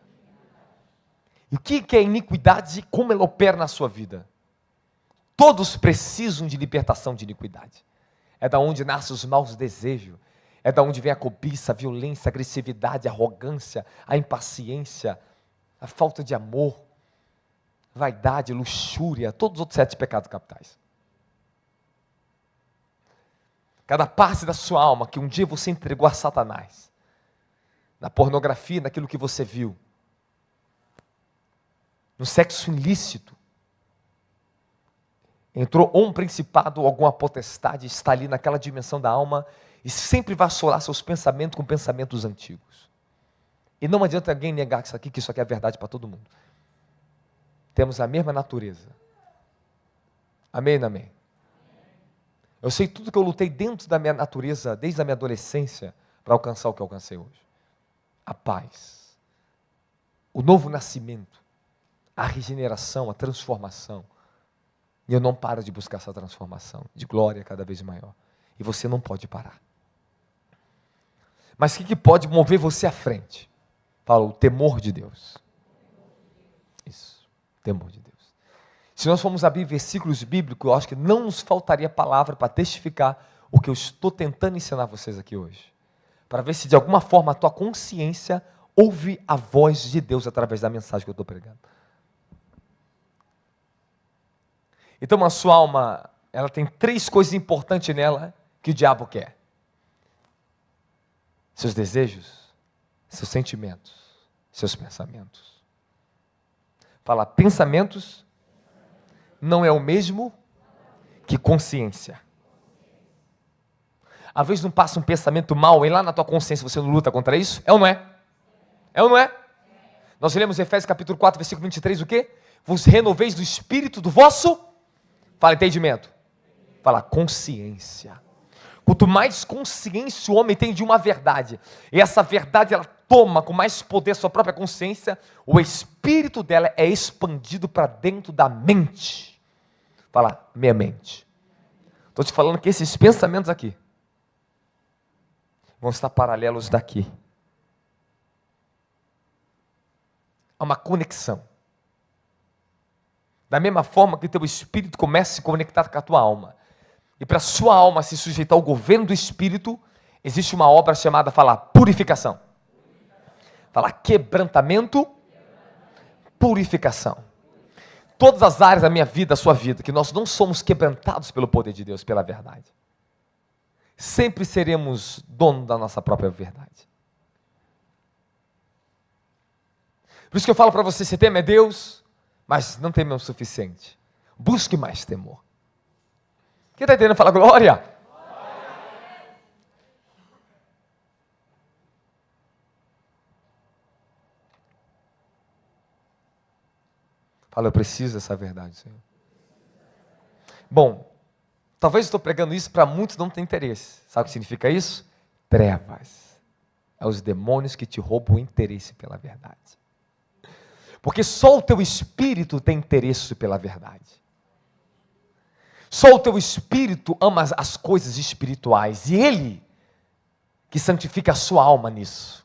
A: E o que é iniquidade e como ela opera na sua vida? Todos precisam de libertação de iniquidade. É da onde nascem os maus desejos. É da onde vem a cobiça, a violência, a agressividade, a arrogância, a impaciência, a falta de amor, vaidade, luxúria, todos os outros 7 pecados capitais. Cada parte da sua alma que um dia você entregou a Satanás, na pornografia, naquilo que você viu, no sexo ilícito, entrou ou um principado ou alguma potestade, está ali naquela dimensão da alma e sempre vai assolar seus pensamentos com pensamentos antigos. E não adianta alguém negar que isso aqui é verdade para todo mundo. Temos a mesma natureza. Amém, amém. Eu sei tudo que eu lutei dentro da minha natureza, desde a minha adolescência, para alcançar o que eu alcancei hoje. A paz, o novo nascimento, a regeneração, a transformação. E eu não paro de buscar essa transformação, de glória cada vez maior. E você não pode parar. Mas o que pode mover você à frente? Fala, o temor de Deus. Isso, temor de Deus. Se nós formos abrir versículos bíblicos, eu acho que não nos faltaria palavra para testificar o que eu estou tentando ensinar vocês aqui hoje. Para ver se de alguma forma a tua consciência ouve a voz de Deus através da mensagem que eu estou pregando. Então a sua alma, ela tem 3 coisas importantes nela que o diabo quer. Seus desejos, seus sentimentos, seus pensamentos. Fala, pensamentos não é o mesmo que consciência. Às vezes não passa um pensamento mau e lá na tua consciência você não luta contra isso? É ou não é? É ou não é? Nós lemos Efésios capítulo 4, versículo 23, o quê? Vos renoveis do espírito do vosso, fala entendimento, fala consciência. Quanto mais consciência o homem tem de uma verdade, e essa verdade ela toma com mais poder a sua própria consciência, o espírito dela é expandido para dentro da mente. Fala, minha mente. Estou te falando que esses pensamentos aqui vão estar paralelos daqui. Há uma conexão. Da mesma forma que o teu espírito começa a se conectar com a tua alma. E para a sua alma se sujeitar ao governo do espírito, existe uma obra chamada, fala, purificação. Fala, quebrantamento, purificação. Todas as áreas da minha vida, da sua vida, que nós não somos quebrantados pelo poder de Deus, pela verdade. Sempre seremos dono da nossa própria verdade. Por isso que eu falo para você, teme a Deus, mas não teme o suficiente. Busque mais temor. Quem está entendendo? Fala glória. Fala, eu preciso dessa verdade, Senhor. Bom, talvez eu estou pregando isso para muitos não ter interesse. Sabe o que significa isso? Trevas. É os demônios que te roubam o interesse pela verdade. Porque só o teu espírito tem interesse pela verdade. Só o teu espírito ama as coisas espirituais. E ele que santifica a sua alma nisso.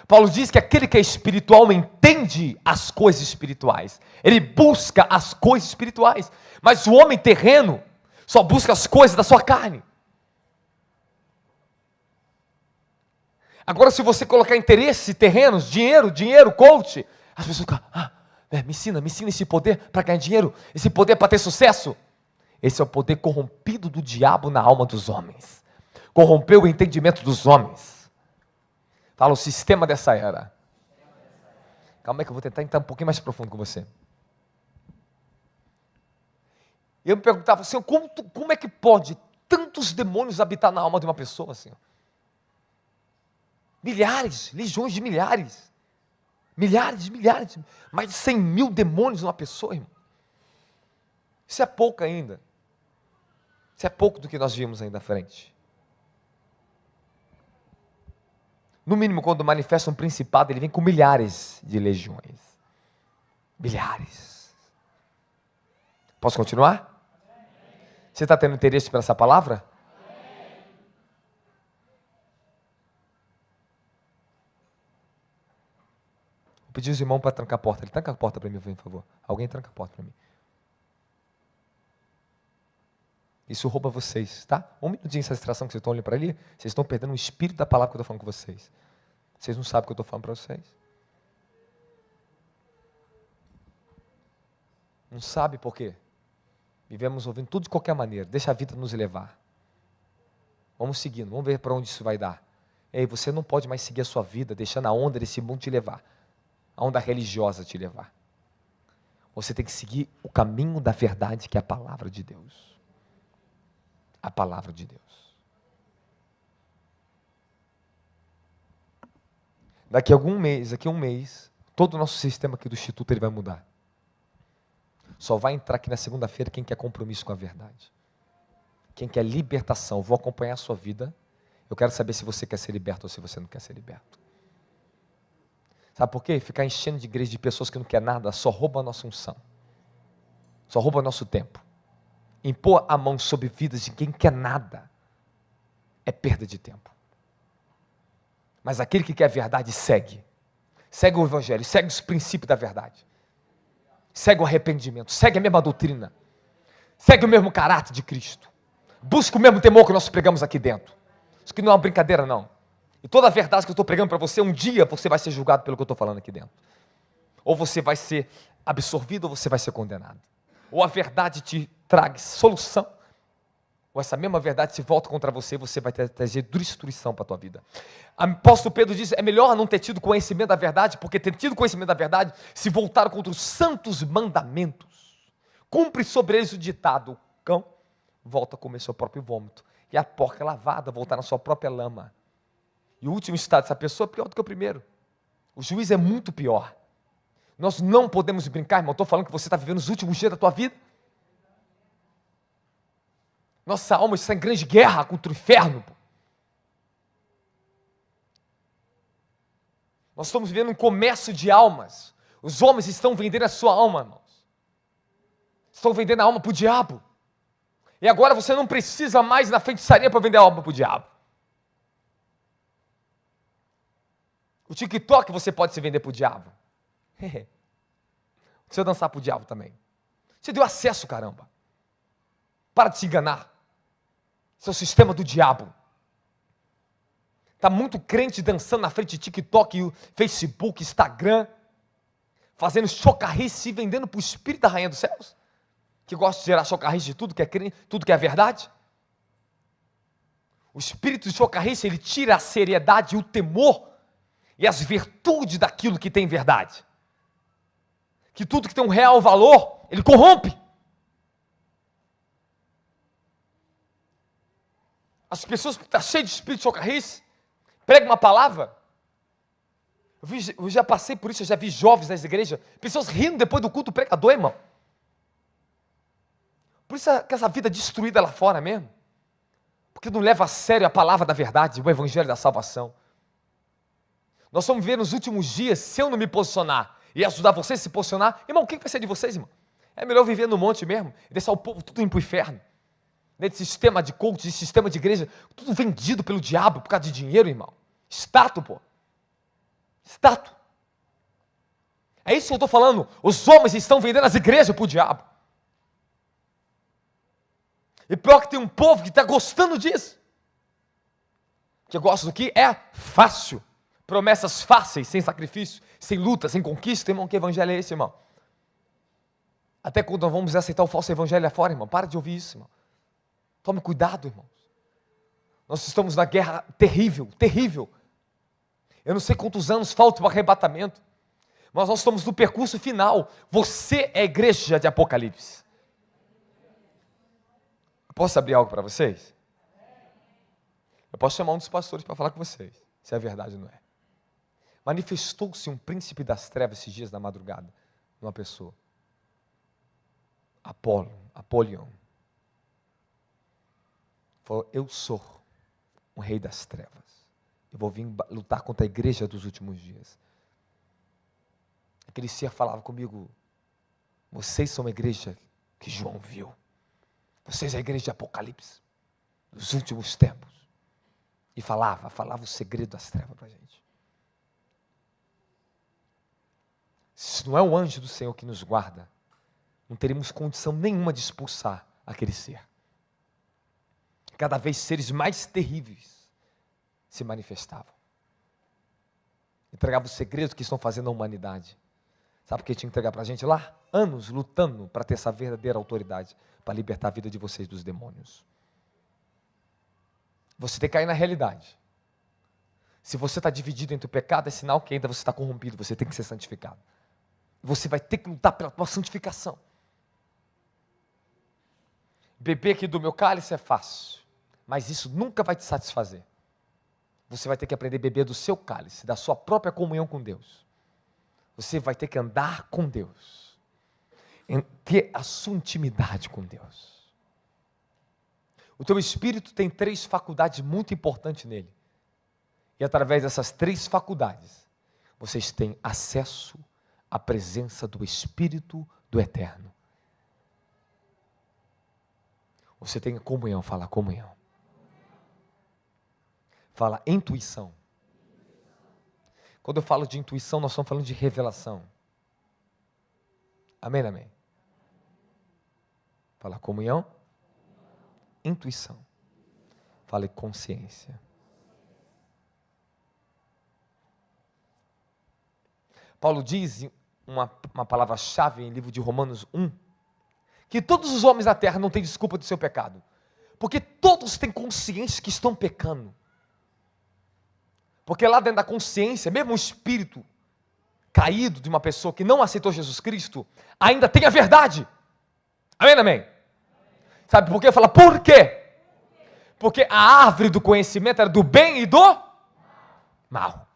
A: Paulo diz que aquele que é espiritual entende as coisas espirituais. Ele busca as coisas espirituais. Mas o homem terreno só busca as coisas da sua carne. Agora, se você colocar interesse, terrenos, dinheiro, coach, as pessoas ficam, me ensina esse poder para ganhar dinheiro, esse poder para ter sucesso. Esse é o poder corrompido do diabo na alma dos homens. Corrompeu o entendimento dos homens. Fala o sistema dessa era. Calma aí que eu vou tentar entrar um pouquinho mais profundo com você. Eu me perguntava, Senhor, como é que pode tantos demônios habitar na alma de uma pessoa, Senhor? Milhares, legiões de milhares. Milhares, mais de 100 mil demônios numa pessoa, irmão. Isso é pouco ainda. Isso é pouco do que nós vimos ainda à frente. No mínimo, quando manifesta um principado, ele vem com milhares de legiões. Milhares. Posso continuar? Você está tendo interesse por essa palavra? Vou pedir os irmãos para trancar a porta. Ele tranca a porta para mim, por favor. Alguém tranca a porta para mim. Isso rouba vocês, tá? Um minutinho essa distração que vocês estão olhando para ali, vocês estão perdendo o espírito da palavra que eu estou falando com vocês. Vocês não sabem o que eu estou falando para vocês. Não sabe por quê? Vivemos ouvindo tudo de qualquer maneira. Deixa a vida nos levar. Vamos seguindo, vamos ver para onde isso vai dar. Ei, você não pode mais seguir a sua vida deixando a onda desse mundo te levar. A onda religiosa te levar. Você tem que seguir o caminho da verdade, que é a palavra de Deus. A palavra de Deus. Daqui a um mês, todo o nosso sistema aqui do Instituto ele vai mudar. Só vai entrar aqui na segunda-feira quem quer compromisso com a verdade. Quem quer libertação. Vou acompanhar a sua vida. Eu quero saber se você quer ser liberto ou se você não quer ser liberto. Sabe por quê? Ficar enchendo de igreja de pessoas que não querem nada só rouba a nossa unção. Só rouba o nosso tempo. Impor a mão sobre vidas de quem quer nada é perda de tempo. Mas aquele que quer a verdade segue. Segue o evangelho, segue os princípios da verdade. Segue o arrependimento, segue a mesma doutrina. Segue o mesmo caráter de Cristo. Busca o mesmo temor que nós pregamos aqui dentro. Isso aqui não é uma brincadeira, não. E toda a verdade que eu estou pregando para você, um dia você vai ser julgado pelo que eu estou falando aqui dentro. Ou você vai ser absorvido ou você vai ser condenado. Ou a verdade te traga solução, ou essa mesma verdade se volta contra você e você vai trazer destruição para a tua vida. O apóstolo Pedro diz, é melhor não ter tido conhecimento da verdade, porque ter tido conhecimento da verdade, se voltaram contra os santos mandamentos. Cumpre sobre eles o ditado, o cão volta a comer seu próprio vômito, e a porca lavada voltar na sua própria lama. E o último estado dessa pessoa é pior do que o primeiro. O juiz é muito pior. Nós não podemos brincar, irmão. Estou falando que você está vivendo os últimos dias da tua vida. Nossa alma está em grande guerra contra o inferno. Nós estamos vivendo um comércio de almas. Os homens estão vendendo a sua alma, irmãos. Estão vendendo a alma para o diabo. E agora você não precisa mais ir na feitiçaria para vender a alma para o diabo. O TikTok você pode se vender para o diabo. Deixa eu dançar para o diabo também. Você deu acesso, caramba. Para de se enganar. Esse é o sistema do diabo. Está muito crente dançando na frente de TikTok, Facebook, Instagram, fazendo chocarrice e vendendo para o espírito da rainha dos céus, que gosta de gerar chocarrice de tudo que é crente, tudo que é verdade. O espírito de chocarrice, ele tira a seriedade e o temor e as virtudes daquilo que tem verdade. Que tudo que tem um real valor, ele corrompe. As pessoas estão cheias de espírito de chocarrice, prega uma palavra. Eu já passei por isso, eu já vi jovens nas igrejas, pessoas rindo depois do culto pregador, irmão. Por isso que essa vida destruída lá fora mesmo. Porque não leva a sério a palavra da verdade, o evangelho da salvação. Nós vamos ver nos últimos dias, se eu não me posicionar e ajudar vocês a se posicionar, irmão, o que vai ser de vocês, irmão? É melhor viver no monte mesmo e deixar o povo tudo indo para o inferno. Nesse sistema de coach, de sistema de igreja, tudo vendido pelo diabo por causa de dinheiro, irmão. Status, pô. Status. É isso que eu estou falando. Os homens estão vendendo as igrejas para o diabo. E pior que tem um povo que está gostando disso. Que gosta do que é fácil. Promessas fáceis, sem sacrifício, sem luta, sem conquista. Irmão, que evangelho é esse, irmão? Até quando nós vamos aceitar o falso evangelho lá fora, irmão? Para de ouvir isso, irmão. Tome cuidado, irmãos. Nós estamos na guerra terrível, terrível. Eu não sei quantos anos faltam para o arrebatamento, mas nós estamos no percurso final. Você é a igreja de Apocalipse. Eu posso abrir algo para vocês? Eu posso chamar um dos pastores para falar com vocês, se é verdade ou não é. Manifestou-se um príncipe das trevas esses dias da madrugada, numa pessoa. Apolion. Falou, eu sou um rei das trevas. Eu vou vir lutar contra a igreja dos últimos dias. Aquele ser falava comigo, vocês são a igreja que João viu. Vocês são a igreja de Apocalipse, dos últimos tempos. E falava o segredo das trevas para a gente. Se não é o anjo do Senhor que nos guarda, não teremos condição nenhuma de expulsar aquele ser. Cada vez seres mais terríveis se manifestavam. Entregavam os segredos que estão fazendo a humanidade. Sabe por que tinha que entregar para a gente lá? Anos lutando para ter essa verdadeira autoridade, para libertar a vida de vocês dos demônios. Você tem que cair na realidade. Se você está dividido entre o pecado, é sinal que ainda você está corrompido, você tem que ser santificado. Você vai ter que lutar pela tua santificação. Beber aqui do meu cálice é fácil, mas isso nunca vai te satisfazer. Você vai ter que aprender a beber do seu cálice, da sua própria comunhão com Deus. Você vai ter que andar com Deus, ter a sua intimidade com Deus. O teu espírito tem 3 faculdades muito importantes nele. E através dessas 3 faculdades, vocês têm acesso à presença do Espírito do Eterno. Você tem comunhão, fala comunhão. Fala intuição. Quando eu falo de intuição, nós estamos falando de revelação. Amém, amém? Fala comunhão. Intuição. Fale consciência. Paulo diz uma palavra-chave em livro de Romanos 1, que todos os homens da terra não têm desculpa do seu pecado, porque todos têm consciência que estão pecando. Porque lá dentro da consciência, mesmo o espírito caído de uma pessoa que não aceitou Jesus Cristo, ainda tem a verdade. Amém, amém? Sabe por quê? Fala, por quê? Porque a árvore do conhecimento era do bem e do mal.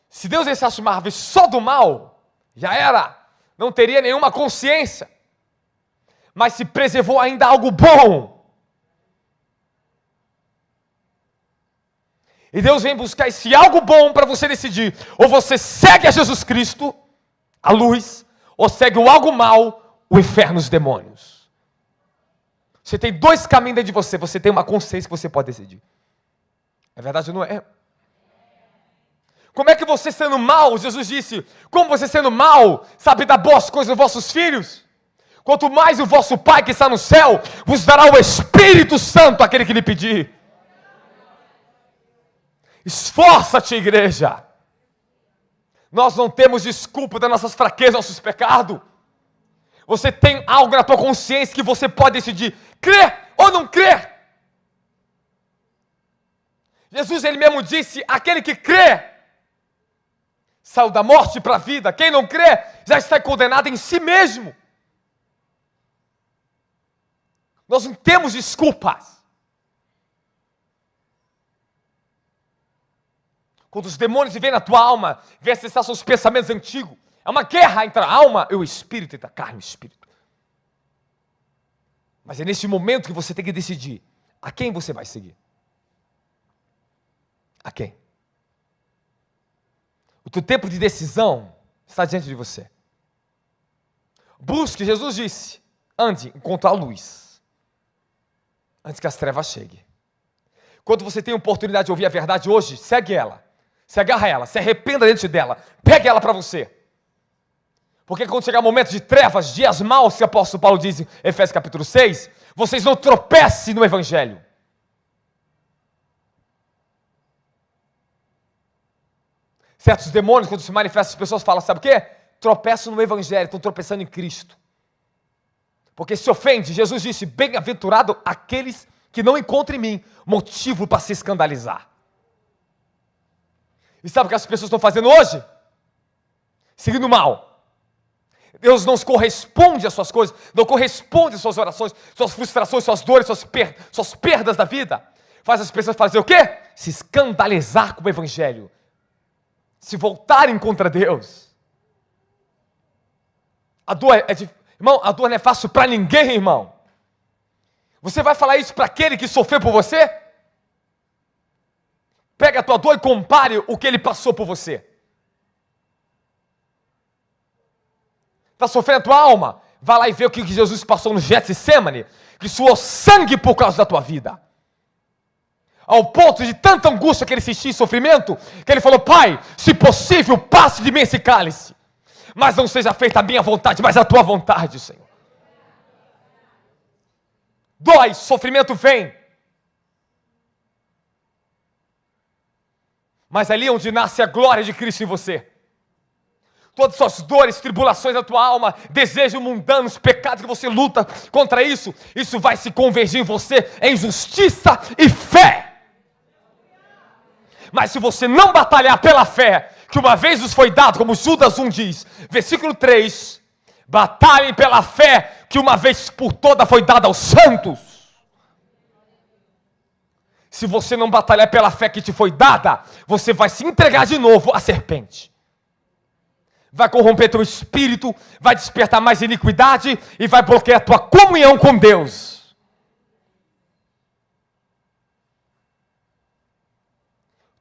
A: Se Deus deixasse uma árvore só do mal, já era. Não teria nenhuma consciência. Mas se preservou ainda algo bom. E Deus vem buscar esse algo bom para você decidir. Ou você segue a Jesus Cristo, a luz, ou segue o algo mal, o inferno, os demônios. Você tem dois caminhos dentro de você. Você tem uma consciência que você pode decidir. É verdade ou não é? Como é que você sendo mal, Jesus disse, como você sendo mal, sabe dar boas coisas aos vossos filhos? Quanto mais o vosso Pai que está no céu, vos dará o Espírito Santo, aquele que lhe pedir. Esforça-te, igreja. Nós não temos desculpa das nossas fraquezas, nossos pecados. Você tem algo na tua consciência que você pode decidir, crer ou não crer. Jesus, ele mesmo disse, aquele que crê, saiu da morte para a vida. Quem não crê, já está condenado em si mesmo. Nós não temos desculpas. Quando os demônios vêm na tua alma, vêm acessar seus pensamentos antigos, é uma guerra entre a alma e o espírito, entre a carne e o espírito. Mas é nesse momento que você tem que decidir a quem você vai seguir. A quem? O teu tempo de decisão está diante de você. Busque, Jesus disse, ande enquanto há luz, antes que as trevas cheguem. Quando você tem a oportunidade de ouvir a verdade hoje, segue ela, se agarra a ela, se arrependa diante dela, pegue ela para você. Porque quando chegar o momento de trevas, dias maus, que o apóstolo Paulo diz em Efésios capítulo 6, vocês não tropecem no evangelho. Certos demônios, quando se manifestam, as pessoas falam, sabe o quê? Tropeçam no evangelho, estão tropeçando em Cristo. Porque se ofende, Jesus disse, bem-aventurado aqueles que não encontram em mim motivo para se escandalizar. E sabe o que as pessoas estão fazendo hoje? Seguindo mal. Deus não corresponde às suas coisas, não corresponde às suas orações, suas frustrações, suas dores, suas perdas da vida. Faz as pessoas fazer o quê? Se escandalizar com o evangelho. Se voltarem contra Deus. A dor irmão, a dor não é fácil para ninguém, irmão. Você vai falar isso para aquele que sofreu por você? Pega a tua dor e compare o que ele passou por você. Está sofrendo a tua alma? Vai lá e vê o que Jesus passou no Getsemane, que suou sangue por causa da tua vida. Ao ponto de tanta angústia que ele sentia e sofrimento, que ele falou, Pai, se possível, passe de mim esse cálice. Mas não seja feita a minha vontade, mas a tua vontade, Senhor. Dói, sofrimento vem. Mas ali é onde nasce a glória de Cristo em você. Todas as suas dores, tribulações da tua alma, desejos mundanos, pecados que você luta contra isso, isso vai se convergir em você em justiça e fé. Mas se você não batalhar pela fé, que uma vez nos foi dado, como Judas 1 diz, versículo 3, batalhem pela fé, que uma vez por toda foi dada aos santos. Se você não batalhar pela fé que te foi dada, você vai se entregar de novo à serpente. Vai corromper teu espírito, vai despertar mais iniquidade e vai bloquear a tua comunhão com Deus.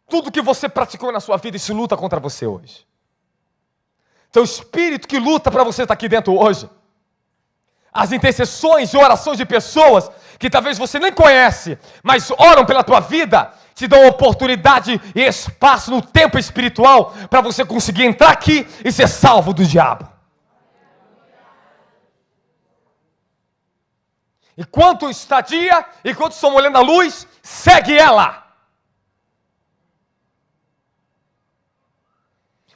A: Tudo que você praticou na sua vida, isso luta contra você hoje. Teu espírito que luta para você estar aqui dentro hoje. As intercessões e orações de pessoas que talvez você nem conhece, mas oram pela tua vida, te dão oportunidade e espaço no tempo espiritual para você conseguir entrar aqui e ser salvo do diabo. Enquanto está dia, enquanto estamos olhando a luz, segue ela.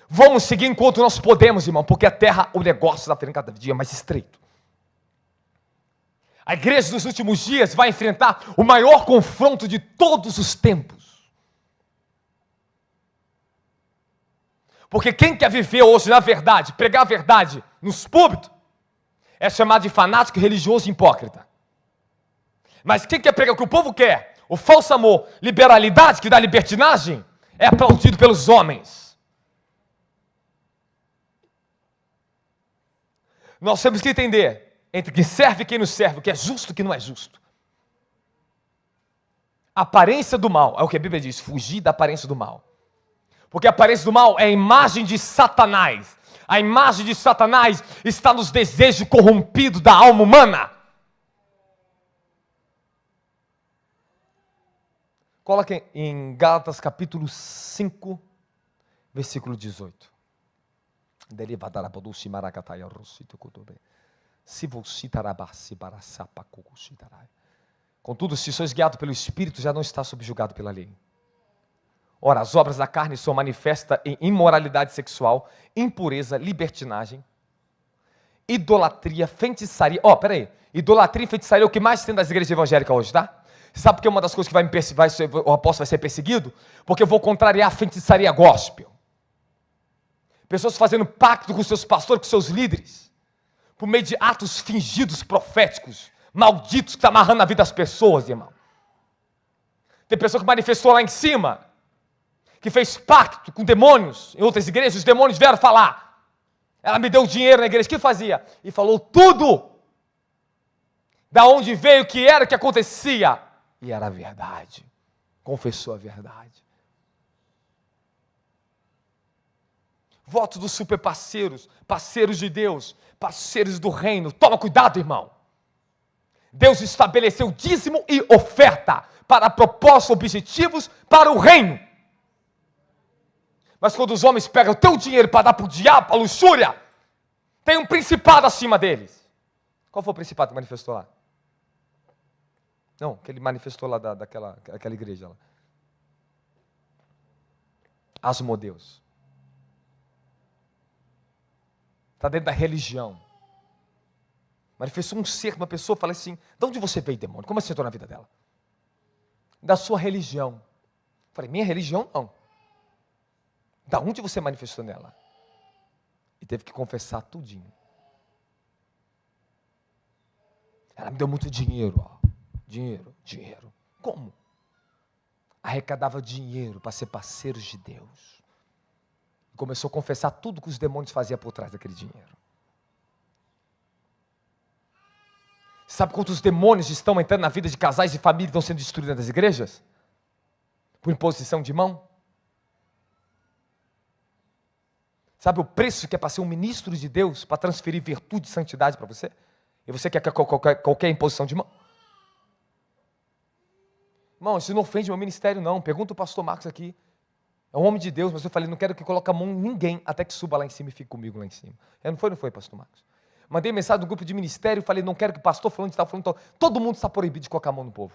A: Vamos seguir enquanto nós podemos, irmão, porque a terra, o negócio está ficando cada dia mais estreito. A igreja dos últimos dias vai enfrentar o maior confronto de todos os tempos. Porque quem quer viver hoje na verdade, pregar a verdade nos púlpitos, é chamado de fanático religioso e hipócrita. Mas quem quer pregar o que o povo quer, o falso amor, liberalidade que dá libertinagem, é aplaudido pelos homens. Nós temos que entender entre quem serve e quem não serve, o que é justo e o que não é justo. Aparência do mal, é o que a Bíblia diz, fugir da aparência do mal. Porque a aparência do mal é a imagem de Satanás. A imagem de Satanás está nos desejos corrompidos da alma humana. Coloquem em Gálatas capítulo 5, versículo 18. Contudo, se sois guiados pelo Espírito, já não está subjugado pela lei. Ora, as obras da carne são manifestas em imoralidade sexual, impureza, libertinagem, idolatria, feitiçaria. Peraí. Idolatria e feitiçaria é o que mais tem das igrejas evangélicas hoje, tá? Você sabe por que uma das coisas que o apóstolo vai ser perseguido? Porque eu vou contrariar a feitiçaria gospel. Pessoas fazendo pacto com seus pastores, com seus líderes, por meio de atos fingidos proféticos, malditos que estão amarrando a vida das pessoas, irmão. Tem pessoa que manifestou lá em cima, que fez pacto com demônios em outras igrejas, os demônios vieram falar. Ela me deu dinheiro na igreja, o que fazia? E falou tudo. Da onde veio, o que era, o que acontecia. E era a verdade. Confessou a verdade. Voto dos super parceiros, parceiros de Deus, parceiros do reino. Toma cuidado, irmão. Deus estabeleceu dízimo e oferta para propósitos objetivos para o reino. Mas quando os homens pegam o teu dinheiro para dar para o diabo, para a luxúria, tem um principado acima deles. Qual foi o principado que manifestou lá? Não, que ele manifestou lá daquela igreja lá. Asmodeus. Está dentro da religião. Manifestou um ser, uma pessoa, fala assim, de onde você veio, demônio? Como você entrou na vida dela? Da sua religião. Falei, minha religião não. Da onde você manifestou nela? E teve que confessar tudinho. Ela me deu muito dinheiro, ó. Dinheiro. Como? Arrecadava dinheiro para ser parceiros de Deus. Começou a confessar tudo que os demônios faziam por trás daquele dinheiro. Sabe quantos demônios estão entrando na vida de casais e famílias que estão sendo destruídos das igrejas? Por imposição de mão? Sabe o preço que é para ser um ministro de Deus, para transferir virtude e santidade para você? E você quer qualquer imposição de mão? Irmão, isso não ofende meu ministério, não. Pergunta o pastor Marcos aqui. É um homem de Deus, mas eu falei, não quero que coloque a mão em ninguém até que suba lá em cima e fique comigo lá em cima. Não foi, pastor Marcos. Mandei mensagem no grupo de ministério, falei, não quero que o pastor falando de tal, todo mundo está proibido de colocar a mão no povo.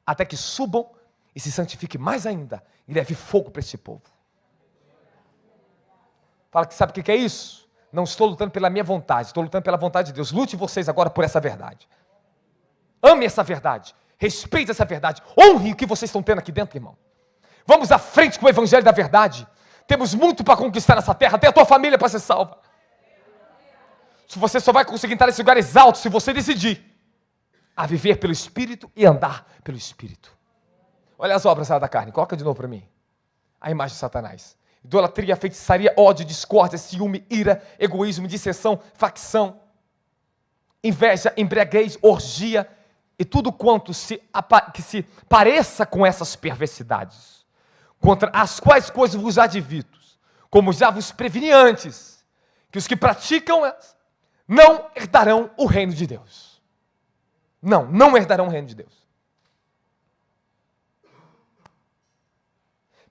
A: Até que subam e se santifique mais ainda e leve fogo para esse povo. Fala que sabe o que é isso? Não estou lutando pela minha vontade, estou lutando pela vontade de Deus. Lute vocês agora por essa verdade. Ame essa verdade, respeite essa verdade, honre o que vocês estão tendo aqui dentro, irmão. Vamos à frente com o evangelho da verdade. Temos muito para conquistar nessa terra, até a tua família para ser salva. Se você só vai conseguir entrar nesses lugares altos se você decidir a viver pelo Espírito e andar pelo Espírito. Olha as obras da carne, coloca de novo para mim. A imagem de Satanás. Idolatria, feitiçaria, ódio, discórdia, ciúme, ira, egoísmo, dissensão, facção, inveja, embriaguez, orgia e tudo quanto que se pareça com essas perversidades, contra as quais coisas vos advirto, como já vos preveni antes, que os que praticam não herdarão o reino de Deus. Não herdarão o reino de Deus.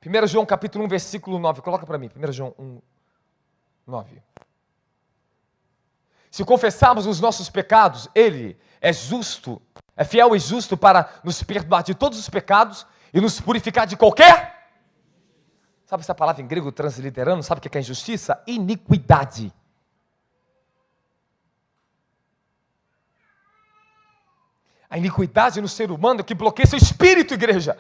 A: 1 João capítulo 1, versículo 9. Coloca para mim, 1 João 1, 9. Se confessarmos os nossos pecados, Ele é justo, é fiel e justo para nos perdoar de todos os pecados e nos purificar de qualquer... Sabe essa palavra em grego transliterando? Sabe o que é injustiça? Iniquidade. A iniquidade no ser humano é que bloqueia seu espírito, igreja.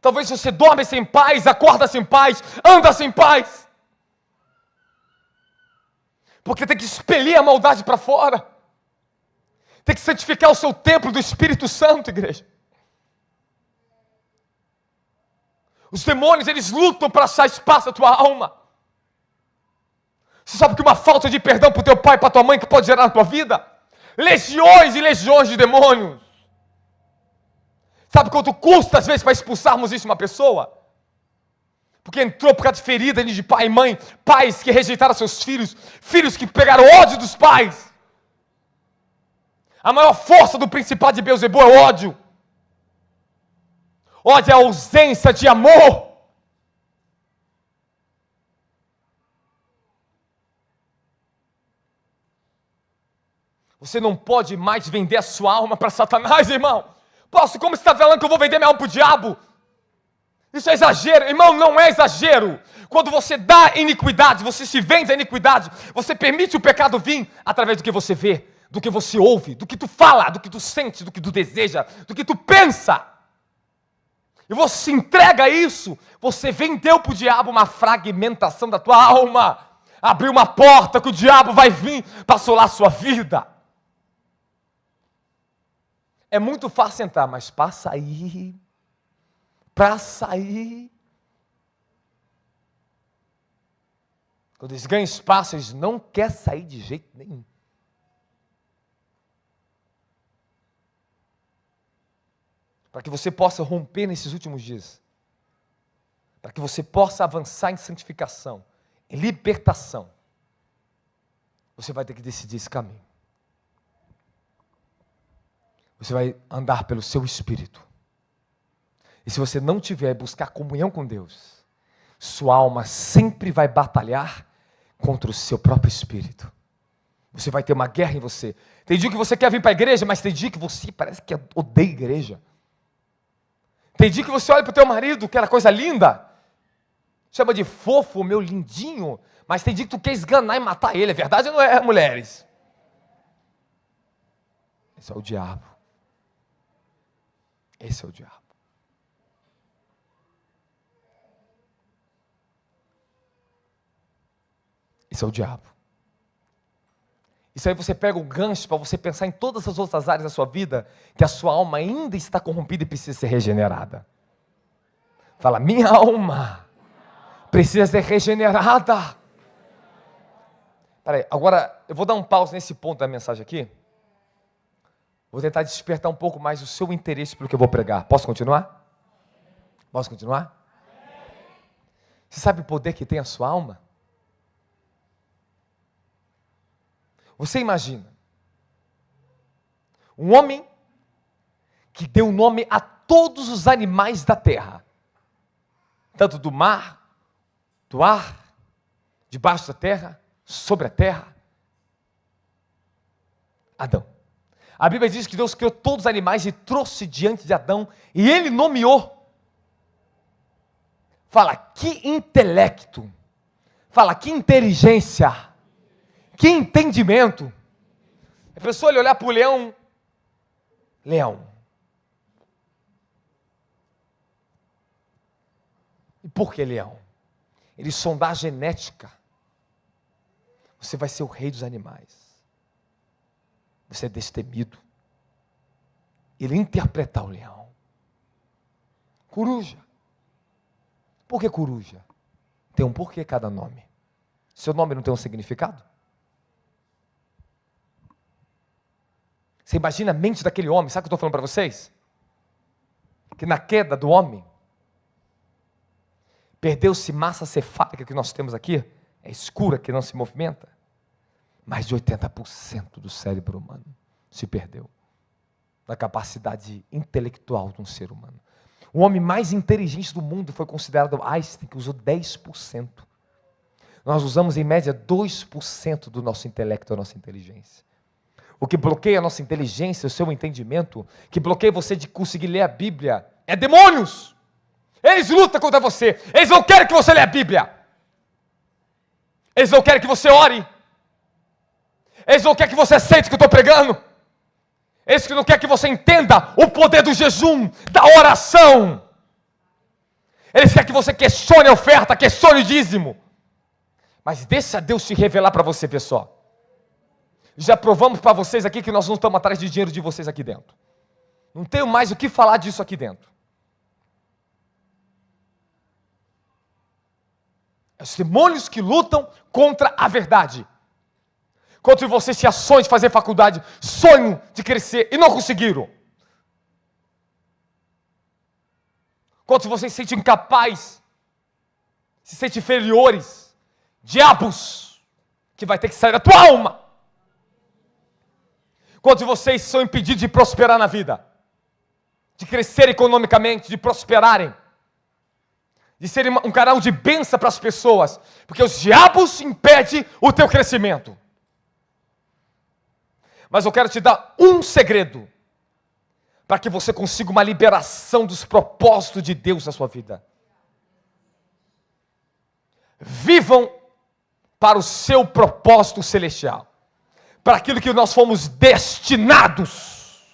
A: Talvez você dorme sem paz, acorda sem paz, anda sem paz. Porque tem que expelir a maldade para fora. Tem que santificar o seu templo do Espírito Santo, igreja. Os demônios, eles lutam para achar espaço na tua alma. Você sabe que uma falta de perdão para o teu pai e para a tua mãe que pode gerar na tua vida? Legiões e legiões de demônios. Sabe quanto custa, às vezes, para expulsarmos isso de uma pessoa? Porque entrou por causa de ferida de pai e mãe, pais que rejeitaram seus filhos, filhos que pegaram ódio dos pais. A maior força do principado de Beelzebul é o ódio. Ódio é a ausência de amor. Você não pode mais vender a sua alma para Satanás, irmão. Como você está falando que eu vou vender minha alma para o diabo? Isso é exagero, irmão, não é exagero. Quando você dá iniquidade, você se vende a iniquidade, você permite o pecado vir através do que você vê, do que você ouve, do que tu fala, do que tu sente, do que tu deseja, do que tu pensa. E você se entrega a isso, você vendeu para o diabo uma fragmentação da tua alma, abriu uma porta que o diabo vai vir para assolar a sua vida. É muito fácil entrar, mas para sair, quando eles ganham espaço, eles não querem sair de jeito nenhum. Para que você possa romper nesses últimos dias, para que você possa avançar em santificação, em libertação, você vai ter que decidir esse caminho. Você vai andar pelo seu espírito. E se você não tiver buscar comunhão com Deus, sua alma sempre vai batalhar contra o seu próprio espírito. Você vai ter uma guerra em você. Tem dia que você quer vir para a igreja, mas tem dia que você parece que odeia a igreja. Tem dia que você olha para o teu marido, que era coisa linda, chama de fofo, meu lindinho, mas tem dia que tu quer esganar e matar ele. É verdade ou não é, mulheres? Esse é o diabo. Esse é o diabo. Esse é o diabo. Isso aí você pega o gancho para você pensar em todas as outras áreas da sua vida, que a sua alma ainda está corrompida e precisa ser regenerada. Fala, minha alma precisa ser regenerada. Peraí, agora eu vou dar um pause nesse ponto da mensagem aqui. Vou tentar despertar um pouco mais o seu interesse pelo que eu vou pregar. Posso continuar? Posso continuar? Você sabe o poder que tem a sua alma? Você imagina, um homem que deu nome a todos os animais da terra, tanto do mar, do ar, debaixo da terra, sobre a terra. Adão. A Bíblia diz que Deus criou todos os animais e trouxe diante de Adão, e ele nomeou. Fala, que intelecto, fala, que inteligência, que entendimento. A pessoa olhar para o leão, leão. E por que leão? Ele sondar a genética. Você vai ser o rei dos animais. Você é destemido. Ele interpretar o leão. Coruja. Por que coruja? Tem um porquê cada nome. Seu nome não tem um significado? Você imagina a mente daquele homem, sabe o que eu estou falando para vocês? Que na queda do homem, perdeu-se massa cefálica que nós temos aqui, é escura, que não se movimenta. Mais de 80% do cérebro humano se perdeu, da capacidade intelectual de um ser humano. O homem mais inteligente do mundo foi considerado Einstein, que usou 10%. Nós usamos em média 2% do nosso intelecto, da nossa inteligência. O que bloqueia a nossa inteligência, o seu entendimento, que bloqueia você de conseguir ler a Bíblia, é demônios. Eles lutam contra você. Eles não querem que você leia a Bíblia. Eles não querem que você ore. Eles não querem que você aceite o que eu estou pregando. Eles não querem que você entenda o poder do jejum, da oração. Eles querem que você questione a oferta, questione o dízimo. Mas deixa Deus te revelar para você, pessoal. Já provamos para vocês aqui que nós não estamos atrás de dinheiro de vocês aqui dentro. Não tenho mais o que falar disso aqui dentro. É os demônios que lutam contra a verdade. Contra você se ações de fazer faculdade, sonho de crescer e não conseguiram. Quando você se sente incapaz, se sente inferiores, diabos, que vai ter que sair da tua alma. Quando vocês são impedidos de prosperar na vida, de crescer economicamente, de prosperarem, de serem um canal de bênção para as pessoas, porque os diabos impedem o teu crescimento. Mas eu quero te dar um segredo, para que você consiga uma liberação dos propósitos de Deus na sua vida. Vivam para o seu propósito celestial, para aquilo que nós fomos destinados.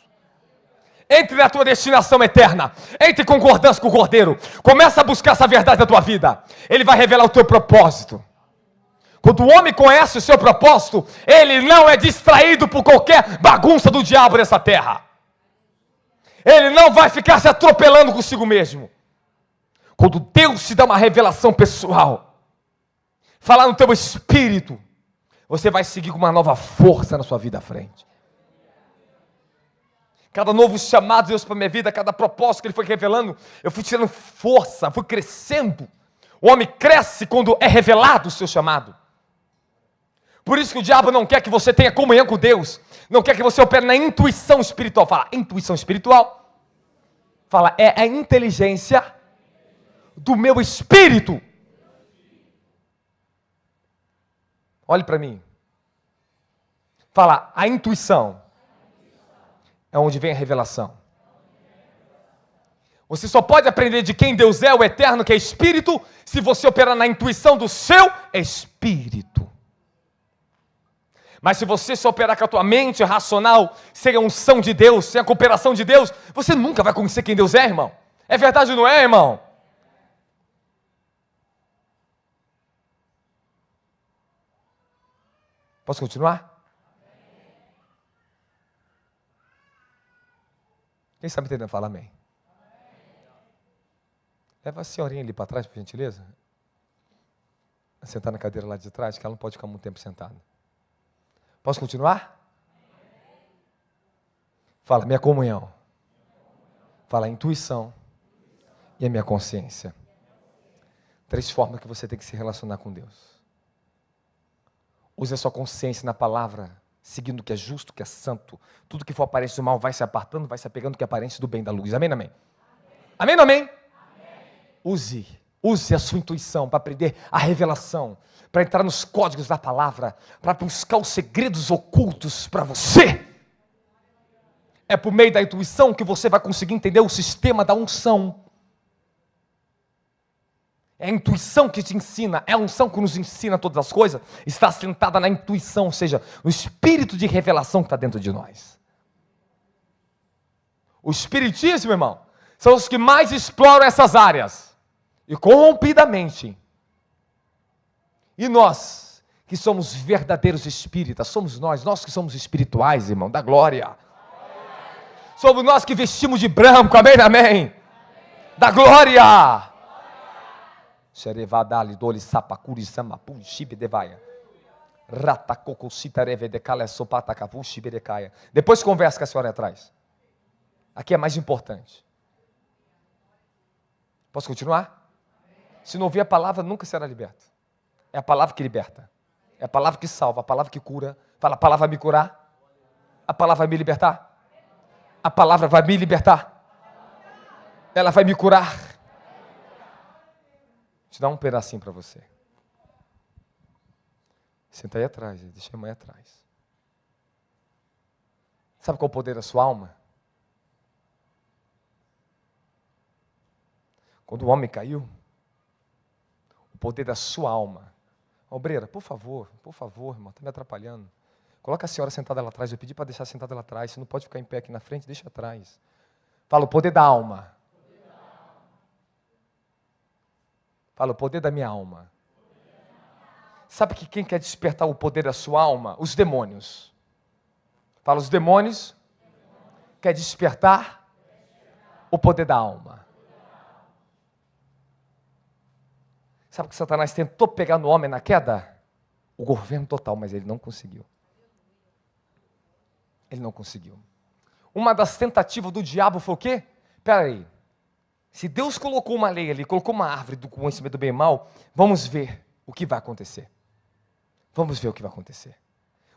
A: Entre na tua destinação eterna, entre em concordância com o Cordeiro, começa a buscar essa verdade da tua vida, ele vai revelar o teu propósito. Quando o homem conhece o seu propósito, ele não é distraído por qualquer bagunça do diabo nessa terra. Ele não vai ficar se atropelando consigo mesmo. Quando Deus te dá uma revelação pessoal, falar no teu espírito, você vai seguir com uma nova força na sua vida à frente. Cada novo chamado de Deus para a minha vida, cada propósito que Ele foi revelando, eu fui tirando força, fui crescendo. O homem cresce quando é revelado o seu chamado. Por isso que o diabo não quer que você tenha comunhão com Deus, não quer que você opere na intuição espiritual. Fala, intuição espiritual. Fala, é a inteligência do meu espírito. Olhe para mim. Fala, a intuição é onde vem a revelação. Você só pode aprender de quem Deus é, o eterno, que é espírito, se você operar na intuição do seu espírito. Mas se você só operar com a tua mente racional, sem a unção de Deus, sem a cooperação de Deus, você nunca vai conhecer quem Deus é, irmão. É verdade ou não é, irmão? Posso continuar? Quem está me entendendo? Fala amém. Leva a senhorinha ali para trás, por gentileza. Sentar na cadeira lá de trás, que ela não pode ficar muito tempo sentada. Posso continuar? Fala, minha comunhão. Fala, a intuição e a minha consciência. 3 formas que você tem que se relacionar com Deus. Use a sua consciência na palavra, seguindo o que é justo, o que é santo. Tudo que for aparência do mal vai se apartando, vai se apegando ao que é aparência do bem da luz. Amém, amém? Amém, amém? Use a sua intuição para aprender a revelação, para entrar nos códigos da palavra, para buscar os segredos ocultos para você. É por meio da intuição que você vai conseguir entender o sistema da unção. É a intuição que te ensina, é a unção que nos ensina todas as coisas, está assentada na intuição, ou seja, no espírito de revelação que está dentro de nós. O espiritismo, irmão, são os que mais exploram essas áreas, e corrompidamente. E nós, que somos verdadeiros espíritas, somos nós que somos espirituais, irmão, da glória. Somos nós que vestimos de branco, amém, amém? Da glória. Depois conversa com a senhora atrás. Aqui é mais importante. Posso continuar? Se não ouvir a palavra, nunca será liberto. É a palavra que liberta. É a palavra que salva, a palavra que cura. Fala, a palavra vai me curar. A palavra vai me libertar. A palavra vai me libertar. Ela vai me curar. Vou te dar um pedacinho para você. Senta aí atrás, deixa a mãe atrás. Sabe qual é o poder da sua alma? Quando o homem caiu, o poder da sua alma. Obreira, por favor, irmão, está me atrapalhando. Coloca a senhora sentada lá atrás, eu pedi para deixar sentada lá atrás, você não pode ficar em pé aqui na frente, deixa atrás. Fala, o poder da alma. Fala, o poder da minha alma. Sabe que quem quer despertar o poder da sua alma? Os demônios. Fala, os demônios quer despertar o poder da alma. Sabe que Satanás tentou pegar no homem na queda? O governo total, mas ele não conseguiu. Ele não conseguiu. Uma das tentativas do diabo foi o quê? Espera aí. Se Deus colocou uma lei ali, colocou uma árvore do conhecimento do bem e mal, vamos ver o que vai acontecer. Vamos ver o que vai acontecer.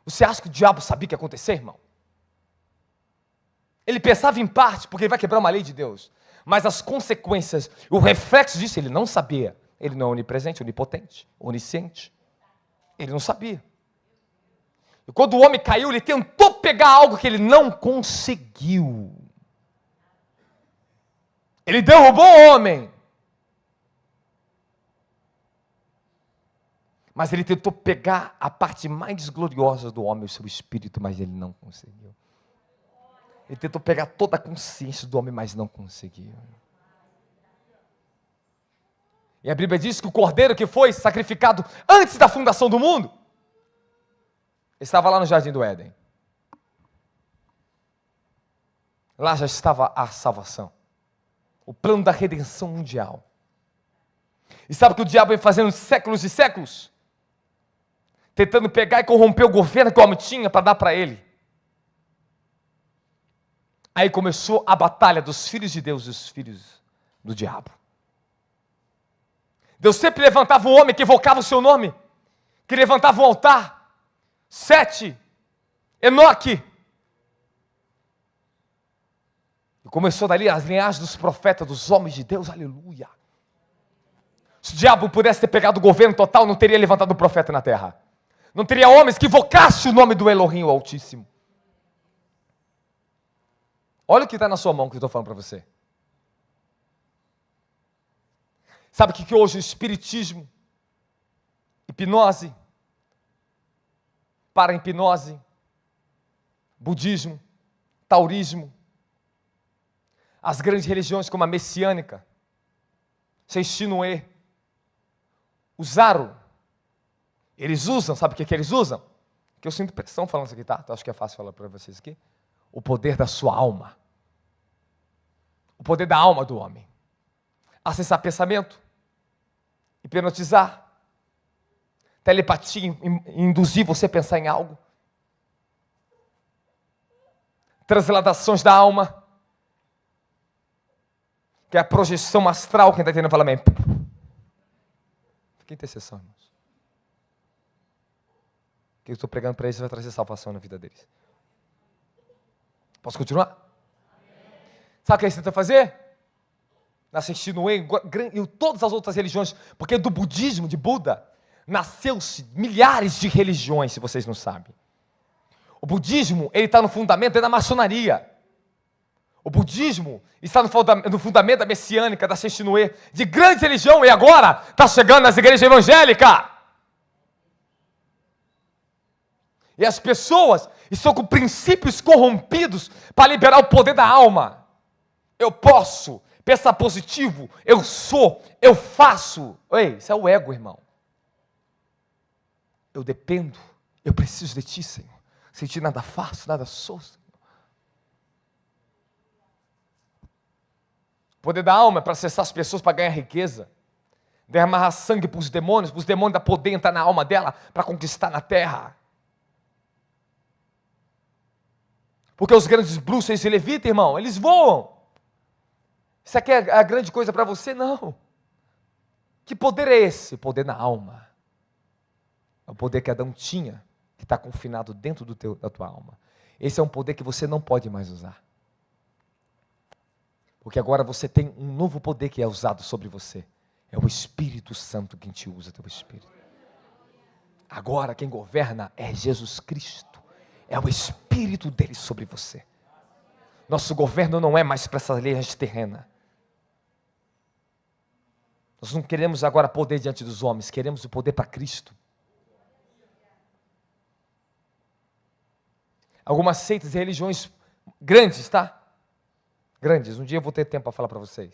A: Você acha que o diabo sabia o que ia acontecer, irmão? Ele pensava em parte, porque ele vai quebrar uma lei de Deus. Mas as consequências, o reflexo disso, ele não sabia. Ele não é onipresente, onipotente, onisciente. Ele não sabia. E quando o homem caiu, ele tentou pegar algo que ele não conseguiu. Ele derrubou o homem. Mas ele tentou pegar a parte mais gloriosa do homem, o seu espírito, mas ele não conseguiu. Ele tentou pegar toda a consciência do homem, mas não conseguiu. E a Bíblia diz que o cordeiro que foi sacrificado antes da fundação do mundo, estava lá no Jardim do Éden. Lá já estava a salvação. O plano da redenção mundial. E sabe o que o diabo vem fazendo séculos e séculos? Tentando pegar e corromper o governo que o homem tinha para dar para ele. Aí começou a batalha dos filhos de Deus e os filhos do diabo. Deus sempre levantava um homem que evocava o seu nome, que levantava um altar. Sete, Enoque. E começou dali as linhagens dos profetas, dos homens de Deus, aleluia. Se o diabo pudesse ter pegado o governo total, não teria levantado um profeta na terra. Não teria homens que invocassem o nome do Elohim, o Altíssimo. Olha o que está na sua mão que eu estou falando para você. Sabe o que hoje o espiritismo, hipnose, para-hipnose, budismo, taurismo, as grandes religiões como a messiânica, Seixinoe, usaram, eles usam, sabe o que eles usam? Que eu sinto pressão falando isso aqui, tá? Então acho que é fácil falar para vocês aqui. O poder da sua alma. O poder da alma do homem. Acessar pensamento, hipnotizar, telepatia, induzir você a pensar em algo. Transladações da alma, que é a projeção astral, quem está entendendo fala amém. Fica intercessão, irmãos. O que eu estou pregando para eles vai trazer salvação na vida deles. Posso continuar? Sabe o que eles tentam fazer? Assistindo e todas as outras religiões, porque do budismo, de Buda, nasceu-se milhares de religiões, se vocês não sabem. O budismo, ele está no fundamento, é da maçonaria. O budismo está no fundamento da messiânica, da Seixinoe, de grande religião, e agora está chegando nas igrejas evangélicas. E as pessoas estão com princípios corrompidos para liberar o poder da alma. Eu posso pensar positivo, eu sou, eu faço. Ei, isso é o ego, irmão. Eu dependo, eu preciso de ti, Senhor. Sem ti nada faço, nada sou, Senhor. O poder da alma é para acessar as pessoas, para ganhar riqueza. Derramar sangue para os demônios dar poder entrar na alma dela para conquistar na terra. Porque os grandes bruxos e levitas, irmão, eles voam. Isso aqui é a grande coisa para você? Não. Que poder é esse? O poder na alma. É o poder que Adão tinha, que está confinado dentro da tua alma. Esse é um poder que você não pode mais usar. Porque agora você tem um novo poder que é usado sobre você. É o Espírito Santo quem te usa, teu Espírito. Agora quem governa é Jesus Cristo. É o Espírito dele sobre você. Nosso governo não é mais para essas leis terrenas. Nós não queremos agora poder diante dos homens, queremos o poder para Cristo. Algumas seitas e religiões grandes, tá? Grandes, um dia eu vou ter tempo para falar para vocês.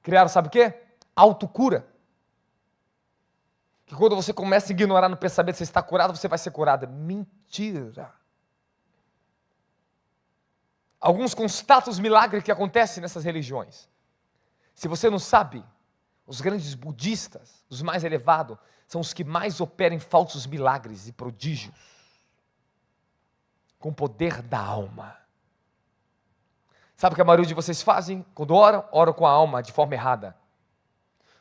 A: Criaram, sabe o quê? Autocura. Que quando você começa a ignorar no pensamento que você está curado, você vai ser curado. Mentira. Alguns constatam os milagres que acontecem nessas religiões. Se você não sabe, os grandes budistas, os mais elevados, são os que mais operam em falsos milagres e prodígios. Com o poder da alma. Sabe o que a maioria de vocês fazem? Quando oram, oram com a alma de forma errada.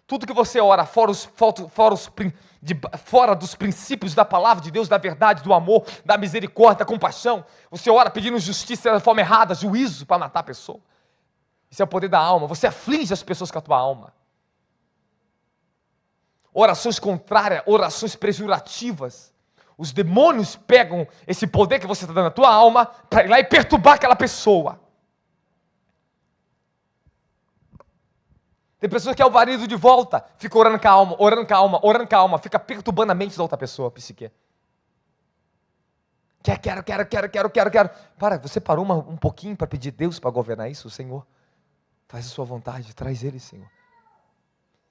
A: Tudo que você ora fora dos princípios da palavra de Deus, da verdade, do amor, da misericórdia, da compaixão, você ora pedindo justiça da forma errada, juízo para matar a pessoa. Isso é o poder da alma. Você aflige as pessoas com a tua alma. Orações contrárias, orações pejorativas. Os demônios pegam esse poder que você está dando à tua alma para ir lá e perturbar aquela pessoa. Tem pessoas que querem o marido de volta, fica orando com a alma, orando com a alma, orando com a alma, fica perturbando a mente da outra pessoa, psique. Quero. Para, você parou um pouquinho para pedir Deus para governar isso, Senhor? Faz a sua vontade, traz ele, Senhor.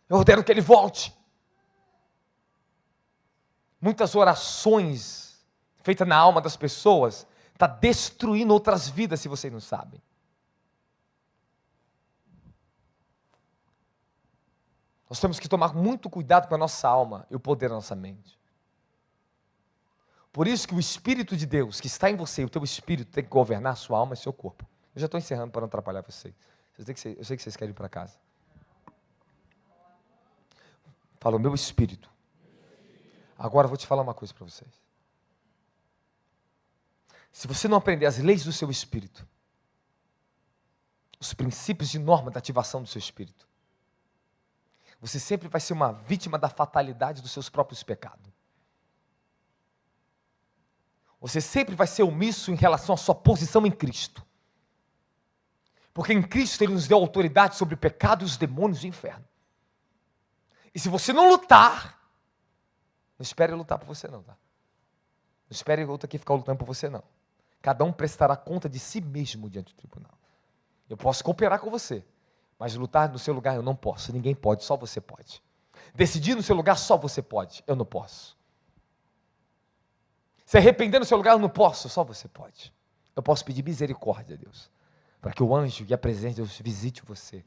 A: Eu ordeno que ele volte. Muitas orações feitas na alma das pessoas está destruindo outras vidas, se vocês não sabem. Nós temos que tomar muito cuidado com a nossa alma e o poder da nossa mente. Por isso que o Espírito de Deus que está em você, o teu Espírito tem que governar a sua alma e seu corpo. Eu já estou encerrando para não atrapalhar vocês. Eu sei que vocês querem ir para casa. Fala, o meu Espírito. Agora eu vou te falar uma coisa para vocês. Se você não aprender as leis do seu Espírito, os princípios de norma da ativação do seu Espírito, você sempre vai ser uma vítima da fatalidade dos seus próprios pecados. Você sempre vai ser omisso em relação à sua posição em Cristo. Porque em Cristo Ele nos deu autoridade sobre o pecado e os demônios do inferno. E se você não lutar, não espere eu lutar por você não, tá? Não espere outro aqui ficar lutando por você não. Cada um prestará conta de si mesmo diante do tribunal. Eu posso cooperar com você, mas lutar no seu lugar eu não posso. Ninguém pode, só você pode. Decidir no seu lugar só você pode, eu não posso. Se arrepender no seu lugar eu não posso, só você pode. Eu posso pedir misericórdia a Deus, para que o anjo e a presença de Deus visite você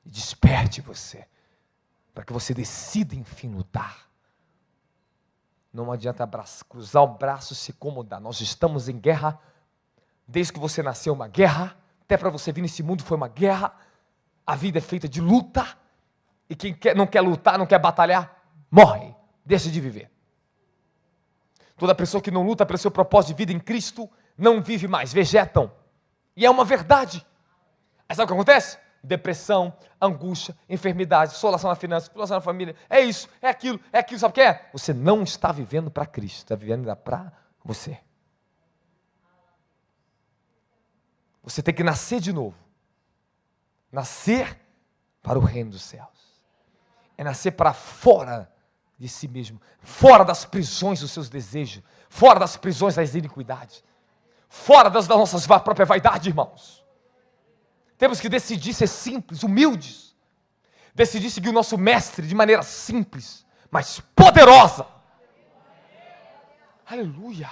A: e desperte você, para que você decida enfim lutar. Não adianta cruzar o braço e se acomodar. Nós estamos em guerra, desde que você nasceu uma guerra, até para você vir nesse mundo foi uma guerra. A vida é feita de luta, e quem não quer lutar, não quer batalhar, morre, deixa de viver. Toda pessoa que não luta pelo seu propósito de vida em Cristo, não vive mais, vegetam. E é uma verdade. Aí sabe o que acontece? Depressão, angústia, enfermidade, assolação na finança, assolação na família, é isso, é aquilo, sabe o que é? Você não está vivendo para Cristo, está vivendo ainda para você. Você tem que nascer de novo. Nascer para o reino dos céus. É nascer para fora de si mesmo, fora das prisões dos seus desejos, fora das prisões das iniquidades, fora das nossas próprias vaidades, irmãos. Temos que decidir ser simples, humildes, decidir seguir o nosso mestre de maneira simples, mas poderosa. Aleluia.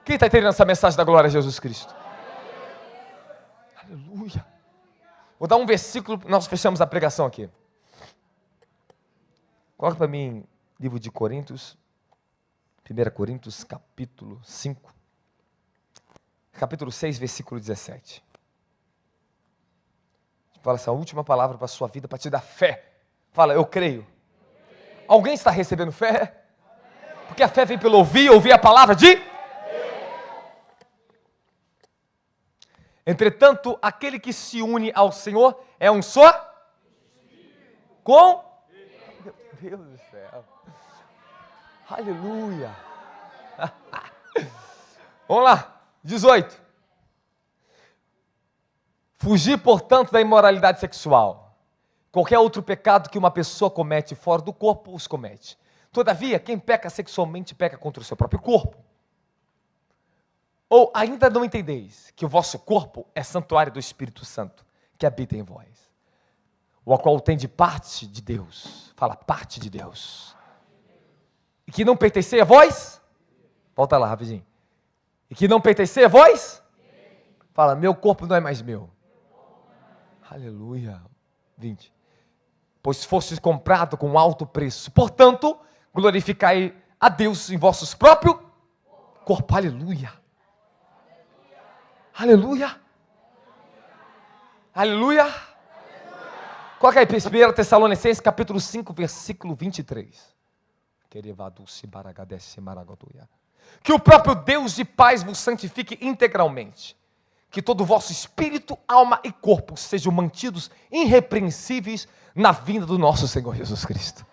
A: Quem está entendendo essa mensagem da glória de Jesus Cristo? Aleluia. Vou dar um versículo, nós fechamos a pregação aqui. Coloca para mim, livro de Coríntios, 1 Coríntios, capítulo 5, capítulo 6, versículo 17. Fala essa última palavra para a sua vida, para te dar fé. Fala, eu creio. Alguém está recebendo fé? Porque a fé vem pelo ouvir a palavra de Deus. Entretanto, aquele que se une ao Senhor é um só com... Meu Deus do céu. Aleluia. Vamos lá, 18. Fugir, portanto, da imoralidade sexual. Qualquer outro pecado que uma pessoa comete fora do corpo, os comete. Todavia, quem peca sexualmente, peca contra o seu próprio corpo. Ou ainda não entendeis que o vosso corpo é santuário do Espírito Santo, que habita em vós, o qual tem de parte de Deus. Fala, parte de Deus. E que não pertencei a vós? Volta lá, rapidinho. E que não pertencei a vós? Fala, meu corpo não é mais meu. Aleluia. 20. Pois fostes comprado com alto preço. Portanto, glorificai a Deus em vossos próprios corpos. Aleluia. Aleluia. Aleluia. Coloca aí, 1 Tessalonicenses, capítulo 5, versículo 23. Que o próprio Deus de paz vos santifique integralmente. Que todo o vosso espírito, alma e corpo sejam mantidos irrepreensíveis na vinda do nosso Senhor Jesus Cristo.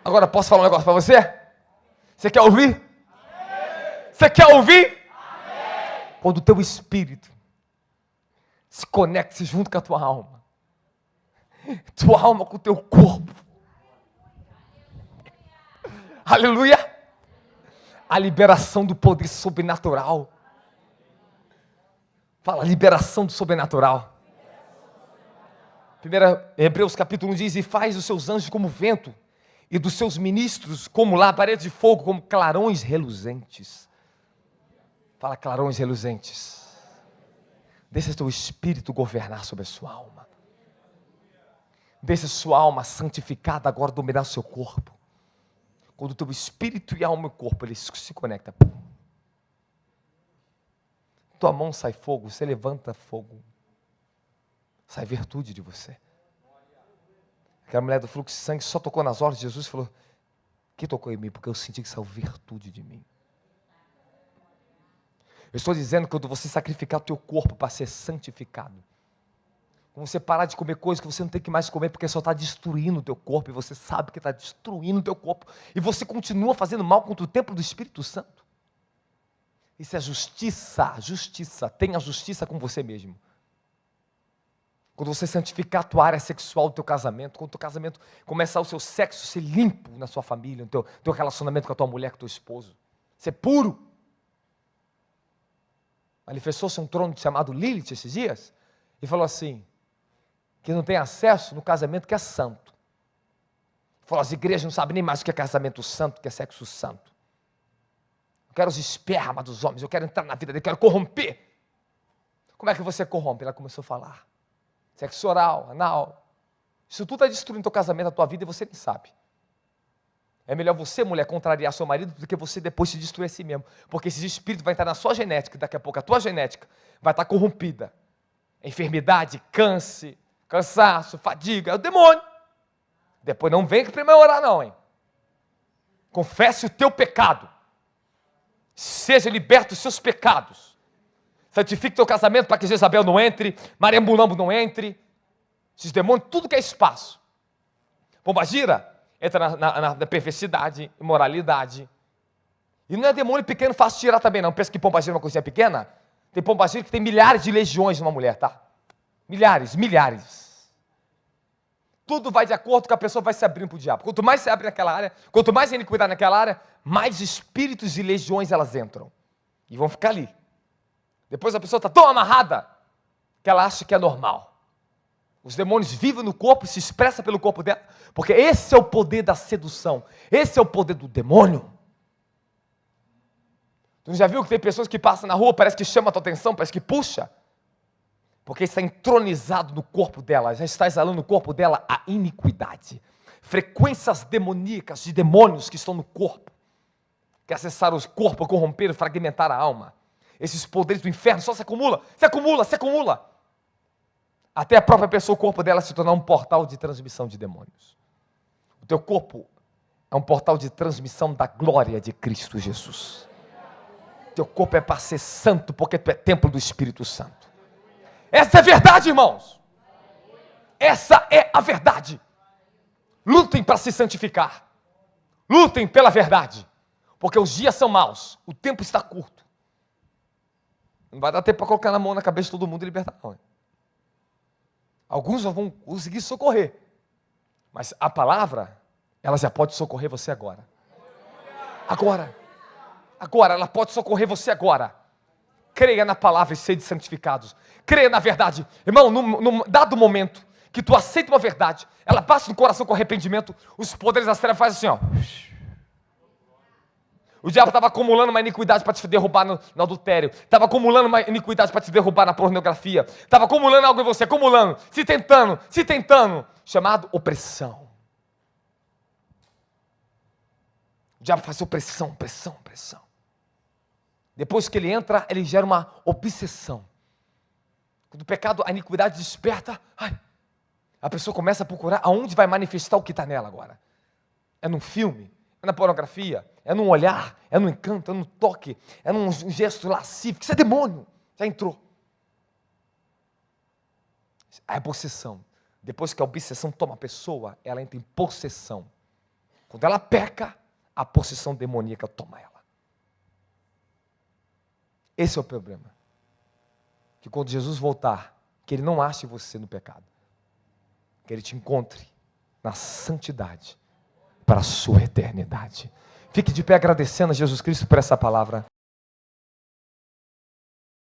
A: Agora, posso falar um negócio para você? Você quer ouvir? Você quer ouvir? Quando o teu espírito se conecte junto com a tua alma com o teu corpo, aleluia, a liberação do poder sobrenatural. Fala, liberação do sobrenatural. 1 Hebreus capítulo 1 diz: e faz os seus anjos como vento, e dos seus ministros como labaredas de fogo, como clarões reluzentes. Fala, clarões reluzentes. Deixa o teu espírito governar sobre a sua alma. Deixa a sua alma santificada agora dominar o seu corpo. Quando o teu espírito e alma e corpo, eles se conectam. Tua mão sai fogo, você levanta fogo. Sai virtude de você. Aquela mulher do fluxo de sangue só tocou nas ordens de Jesus e falou: que tocou em mim? Porque eu senti que saiu virtude de mim. Eu estou dizendo que quando você sacrificar o teu corpo para ser santificado, quando você parar de comer coisas que você não tem que mais comer, porque só está destruindo o teu corpo, e você sabe que está destruindo o teu corpo, e você continua fazendo mal contra o templo do Espírito Santo. Isso é justiça, justiça. Tenha justiça com você mesmo. Quando você santificar a tua área sexual do teu casamento, quando o teu casamento começar o seu sexo ser limpo na sua família, no teu relacionamento com a tua mulher, com o teu esposo, ser puro. Manifestou-se um trono chamado Lilith esses dias, e falou assim, que não tem acesso no casamento que é santo. Falou, as igrejas não sabem nem mais o que é casamento santo, o que é sexo santo. Eu quero os espermas dos homens, eu quero entrar na vida dele, eu quero corromper. Como é que você corrompe? Ela começou a falar. Sexo oral, anal. Isso tudo está destruindo o teu casamento, a tua vida, e você nem sabe. É melhor você, mulher, contrariar seu marido do que você depois se destruir a si mesmo. Porque esse espírito vai entrar na sua genética, e daqui a pouco a tua genética vai estar corrompida. Enfermidade, câncer, cansaço, fadiga, é o demônio. Depois não vem que primeiro orar não, hein? Confesse o teu pecado. Seja liberto dos seus pecados. Santifique teu casamento para que Jezabel não entre, Maria Mulambo não entre. Esses demônios, tudo que é espaço. Pombagira entra na perversidade, imoralidade. E não é demônio pequeno fácil de tirar também não. Pensa que pombagira é uma coisinha pequena? Tem pombagira que tem milhares de legiões numa mulher, tá? Milhares. Tudo vai de acordo com a pessoa vai se abrindo para o diabo. Quanto mais se abre naquela área, quanto mais iniquidade naquela área, mais espíritos e legiões elas entram. E vão ficar ali. Depois a pessoa está tão amarrada que ela acha que é normal. Os demônios vivem no corpo, se expressam pelo corpo dela, porque esse é o poder da sedução. Esse é o poder do demônio. Tu já viu que tem pessoas que passam na rua, parece que chama a tua atenção, parece que puxa? Porque está entronizado no corpo dela, já está exalando no corpo dela a iniquidade. Frequências demoníacas de demônios que estão no corpo, que acessaram o corpo, corromperam, fragmentaram a alma. Esses poderes do inferno só se acumula. Até a própria pessoa, o corpo dela se tornar um portal de transmissão de demônios. O teu corpo é um portal de transmissão da glória de Cristo Jesus. Teu corpo é para ser santo, porque tu é templo do Espírito Santo. Essa é a verdade, irmãos. Essa é a verdade. Lutem para se santificar. Lutem pela verdade. Porque os dias são maus. O tempo está curto. Não vai dar tempo para colocar na mão na cabeça de todo mundo e libertar, não. Alguns vão conseguir socorrer. Mas a palavra, ela já pode socorrer você agora. Agora, ela pode socorrer você agora. Creia na palavra e sede santificados. Creia na verdade. Irmão, num dado momento que tu aceita uma verdade, ela passa no coração com arrependimento, os poderes das trevas fazem assim, ó. O diabo estava acumulando uma iniquidade para te derrubar no adultério. Estava acumulando uma iniquidade para te derrubar na pornografia. Estava acumulando algo em você, acumulando, se tentando. Chamado opressão. O diabo faz opressão. Depois que ele entra, ele gera uma obsessão. Quando o pecado, a iniquidade desperta, a pessoa começa a procurar aonde vai manifestar o que está nela agora. É num filme, é na pornografia, é num olhar, é no encanto, é no toque, é num gesto lascivo. Isso é demônio, já entrou. A possessão. Depois que a obsessão toma a pessoa, ela entra em possessão. Quando ela peca, a possessão demoníaca toma ela. Esse é o problema. Que quando Jesus voltar, que Ele não ache você no pecado. Que Ele te encontre na santidade para a sua eternidade. Fique de pé agradecendo a Jesus Cristo por essa palavra.